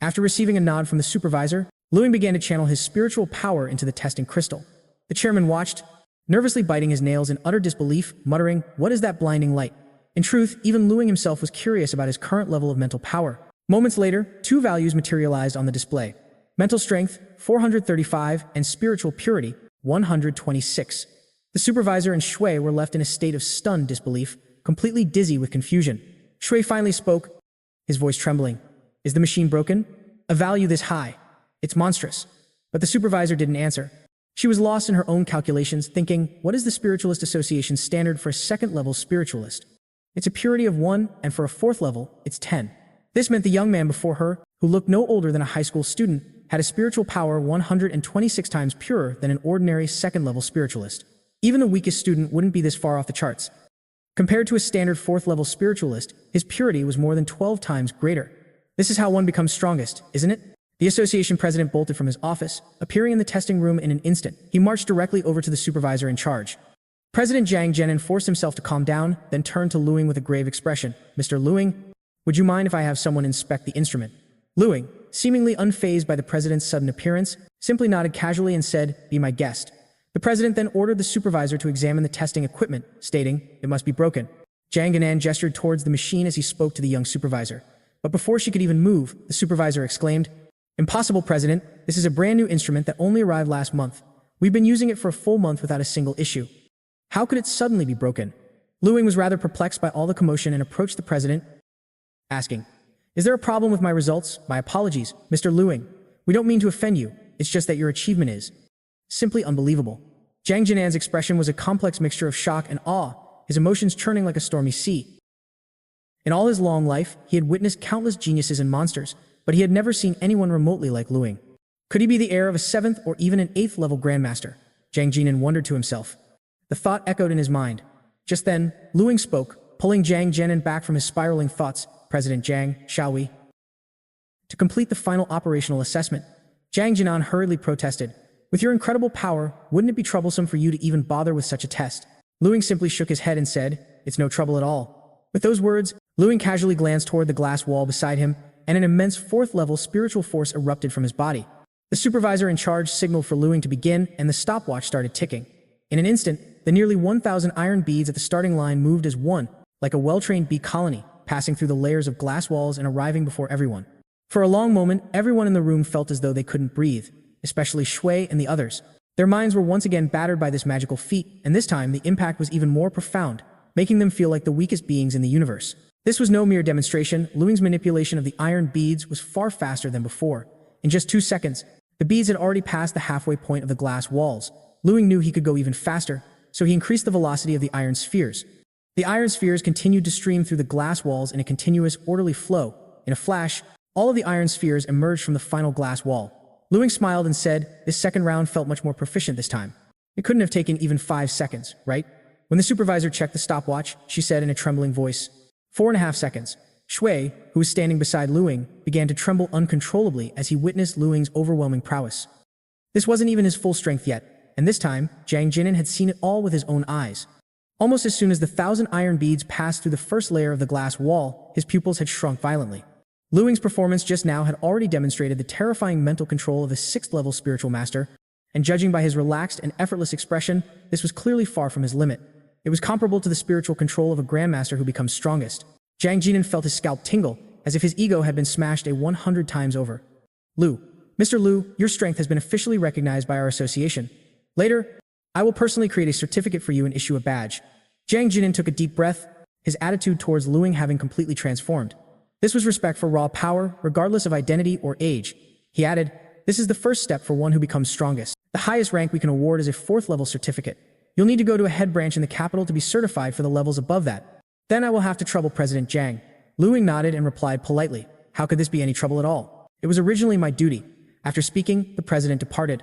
Speaker 1: After receiving a nod from the supervisor, Liu Xing began to channel his spiritual power into the testing crystal. The chairman watched, nervously biting his nails in utter disbelief, muttering, "What is that blinding light?" In truth, even Liu Xing himself was curious about his current level of mental power. Moments later, two values materialized on the display. Mental strength, 435, and spiritual purity, 126. The supervisor and Shui were left in a state of stunned disbelief, completely dizzy with confusion. Shui finally spoke, his voice trembling. "Is the machine broken? A value this high? It's monstrous." But the supervisor didn't answer. She was lost in her own calculations, thinking, what is the Spiritualist Association's standard for a second-level spiritualist? It's a purity of 1, and for a fourth level, it's 10. This meant the young man before her, who looked no older than a high school student, had a spiritual power 126 times purer than an ordinary second-level spiritualist. Even the weakest student wouldn't be this far off the charts. Compared to a standard 4th-level spiritualist, his purity was more than 12 times greater. This is how one becomes strongest, isn't it? The association president bolted from his office, appearing in the testing room in an instant. He marched directly over to the supervisor in charge. President Jiang Jinan forced himself to calm down, then turned to Ling with a grave expression. "Mr. Ling, would you mind if I have someone inspect the instrument?" Ling, seemingly unfazed by the president's sudden appearance, simply nodded casually and said, "Be my guest." The president then ordered the supervisor to examine the testing equipment, stating, "It must be broken." Jiang Jinan gestured towards the machine as he spoke to the young supervisor. But before she could even move, the supervisor exclaimed, "Impossible, President. This is a brand new instrument that only arrived last month. We've been using it for a full month without a single issue. How could it suddenly be broken?" Ling was rather perplexed by all the commotion and approached the president, asking, "Is there a problem with my results? My apologies, Mr. Ling. We don't mean to offend you. It's just that your achievement is simply unbelievable." Jiang Jinan's expression was a complex mixture of shock and awe, his emotions churning like a stormy sea. In all his long life, he had witnessed countless geniuses and monsters, but he had never seen anyone remotely like Ling. Could he be the heir of a 7th or even an 8th-level Grandmaster? Jiang Jinan wondered to himself. The thought echoed in his mind. Just then, Ling spoke, pulling Jiang Jinan back from his spiraling thoughts. "President Jiang, shall we?" To complete the final operational assessment, Jiang Jinan hurriedly protested, "With your incredible power, wouldn't it be troublesome for you to even bother with such a test?" Ling simply shook his head and said, "It's no trouble at all." With those words, Ling casually glanced toward the glass wall beside him, and an immense 4th-level spiritual force erupted from his body. The supervisor in charge signaled for Ling to begin, and the stopwatch started ticking. In an instant, the nearly 1,000 iron beads at the starting line moved as one, like a well-trained bee colony, passing through the layers of glass walls and arriving before everyone. For a long moment, everyone in the room felt as though they couldn't breathe, especially Shui and the others. Their minds were once again battered by this magical feat, and this time the impact was even more profound, making them feel like the weakest beings in the universe. This was no mere demonstration. Ling's manipulation of the iron beads was far faster than before. In just 2 seconds, the beads had already passed the halfway point of the glass walls. Ling knew he could go even faster, so he increased the velocity of the iron spheres. The iron spheres continued to stream through the glass walls in a continuous, orderly flow. In a flash, all of the iron spheres emerged from the final glass wall. Ling smiled and said, "This second round felt much more proficient this time. It couldn't have taken even 5 seconds, right?" When the supervisor checked the stopwatch, she said in a trembling voice, 4.5 seconds. Shui, who was standing beside Ling, began to tremble uncontrollably as he witnessed Ling's overwhelming prowess. This wasn't even his full strength yet, and this time, Jiang Jinan had seen it all with his own eyes. Almost as soon as the 1,000 iron beads passed through the first layer of the glass wall, his pupils had shrunk violently. Ling's performance just now had already demonstrated the terrifying mental control of a 6th-level spiritual master, and judging by his relaxed and effortless expression, this was clearly far from his limit. It was comparable to the spiritual control of a Grandmaster who becomes strongest. Jiang Jinan felt his scalp tingle, as if his ego had been smashed 100 times over. Mr. Liu, your strength has been officially recognized by our association. Later, I will personally create a certificate for you and issue a badge." Jiang Jinan took a deep breath, his attitude towards Ling having completely transformed. This was respect for raw power, regardless of identity or age. He added, "This is the first step for one who becomes strongest. The highest rank we can award is a 4th-level certificate. You'll need to go to a head branch in the capital to be certified for the levels above that. Then I will have to trouble President Jiang." Ling nodded and replied politely, "How could this be any trouble at all? It was originally my duty." After speaking, the president departed.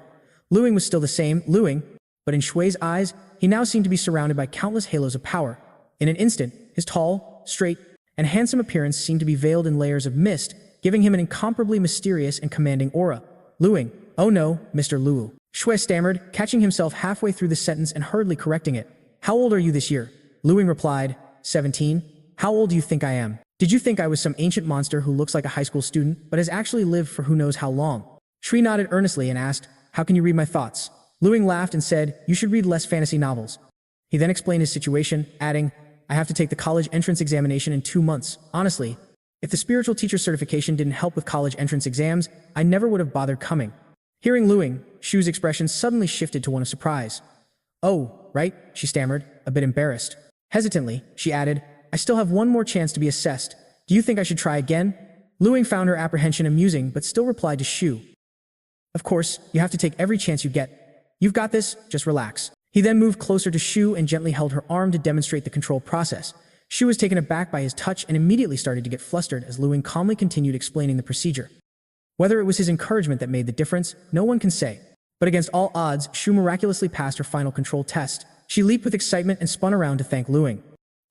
Speaker 1: Ling was still the same Ling, but in Shui's eyes, he now seemed to be surrounded by countless halos of power. In an instant, his tall, straight, and handsome appearance seemed to be veiled in layers of mist, giving him an incomparably mysterious and commanding aura. "Ling, oh no, Mr. Liu," Shui stammered, catching himself halfway through the sentence and hurriedly correcting it. "How old are you this year?" Ling replied, 17. "How old do you think I am? Did you think I was some ancient monster who looks like a high school student, but has actually lived for who knows how long?" Shui nodded earnestly and asked, "How can you read my thoughts?" Ling laughed and said, "You should read less fantasy novels." He then explained his situation, adding, "I have to take the college entrance examination in 2 months. Honestly, if the spiritual teacher certification didn't help with college entrance exams, I never would have bothered coming." Hearing Ling, Shu's expression suddenly shifted to one of surprise. "Oh, right," she stammered, a bit embarrassed. Hesitantly, she added, "I still have one more chance to be assessed. Do you think I should try again?" Ling found her apprehension amusing but still replied to Shu, "Of course, you have to take every chance you get. You've got this, just relax." He then moved closer to Shu and gently held her arm to demonstrate the control process. Shu was taken aback by his touch and immediately started to get flustered as Ling calmly continued explaining the procedure. Whether it was his encouragement that made the difference, no one can say. But against all odds, Shu miraculously passed her final control test. She leaped with excitement and spun around to thank Luing.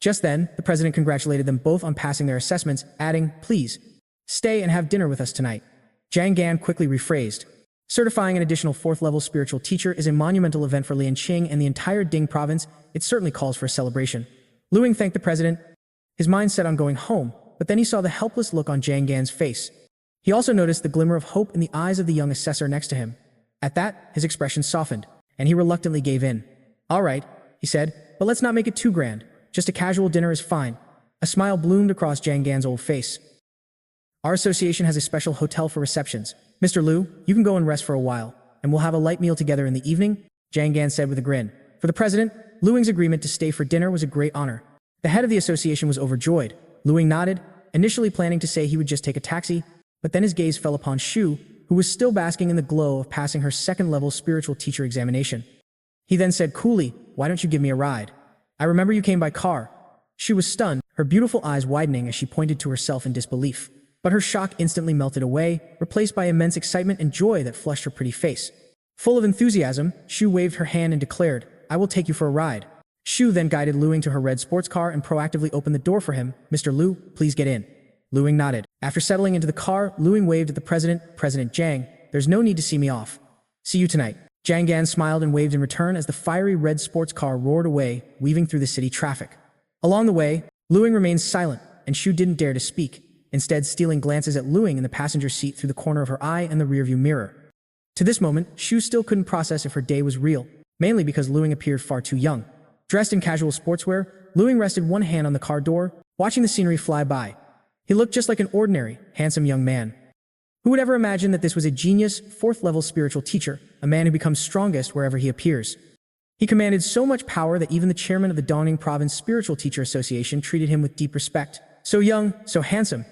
Speaker 1: Just then, the president congratulated them both on passing their assessments, adding, "Please, stay and have dinner with us tonight." Zhang Gan quickly rephrased. Certifying an additional 4th-level spiritual teacher is a monumental event for Lianqing and the entire Ding province. It certainly calls for a celebration. Luing thanked the president, his mind set on going home, but then he saw the helpless look on Zhang Gan's face. He also noticed the glimmer of hope in the eyes of the young assessor next to him. At that, his expression softened, and he reluctantly gave in. "All right," he said, "but let's not make it too grand. Just a casual dinner is fine." A smile bloomed across Zhang Gan's old face. "Our association has a special hotel for receptions. Mr. Lu, you can go and rest for a while, and we'll have a light meal together in the evening," Zhang Gan said with a grin. For the president, Luing's agreement to stay for dinner was a great honor. The head of the association was overjoyed. Luing nodded, initially planning to say he would just take a taxi, but then his gaze fell upon Shu, who was still basking in the glow of passing her 2nd-level spiritual teacher examination. He then said coolly, "Why don't you give me a ride? I remember you came by car." Shu was stunned, her beautiful eyes widening as she pointed to herself in disbelief. But her shock instantly melted away, replaced by immense excitement and joy that flushed her pretty face. Full of enthusiasm, Shu waved her hand and declared, "I will take you for a ride." Shu then guided Luing to her red sports car and proactively opened the door for him. "Mr. Lu, please get in." Luing nodded. After settling into the car, Luing waved at the president, "President Zhang, there's no need to see me off. See you tonight." Zhang Gan smiled and waved in return as the fiery red sports car roared away, weaving through the city traffic. Along the way, Luing remained silent, and Shu didn't dare to speak, instead stealing glances at Luing in the passenger seat through the corner of her eye and the rearview mirror. To this moment, Shu still couldn't process if her day was real, mainly because Luing appeared far too young. Dressed in casual sportswear, Luing rested one hand on the car door, watching the scenery fly by. He looked just like an ordinary, handsome young man. Who would ever imagine that this was a genius, 4th-level spiritual teacher, a man who becomes strongest wherever he appears? He commanded so much power that even the chairman of the Dongning Province Spiritual Teacher Association treated him with deep respect. So young, so handsome,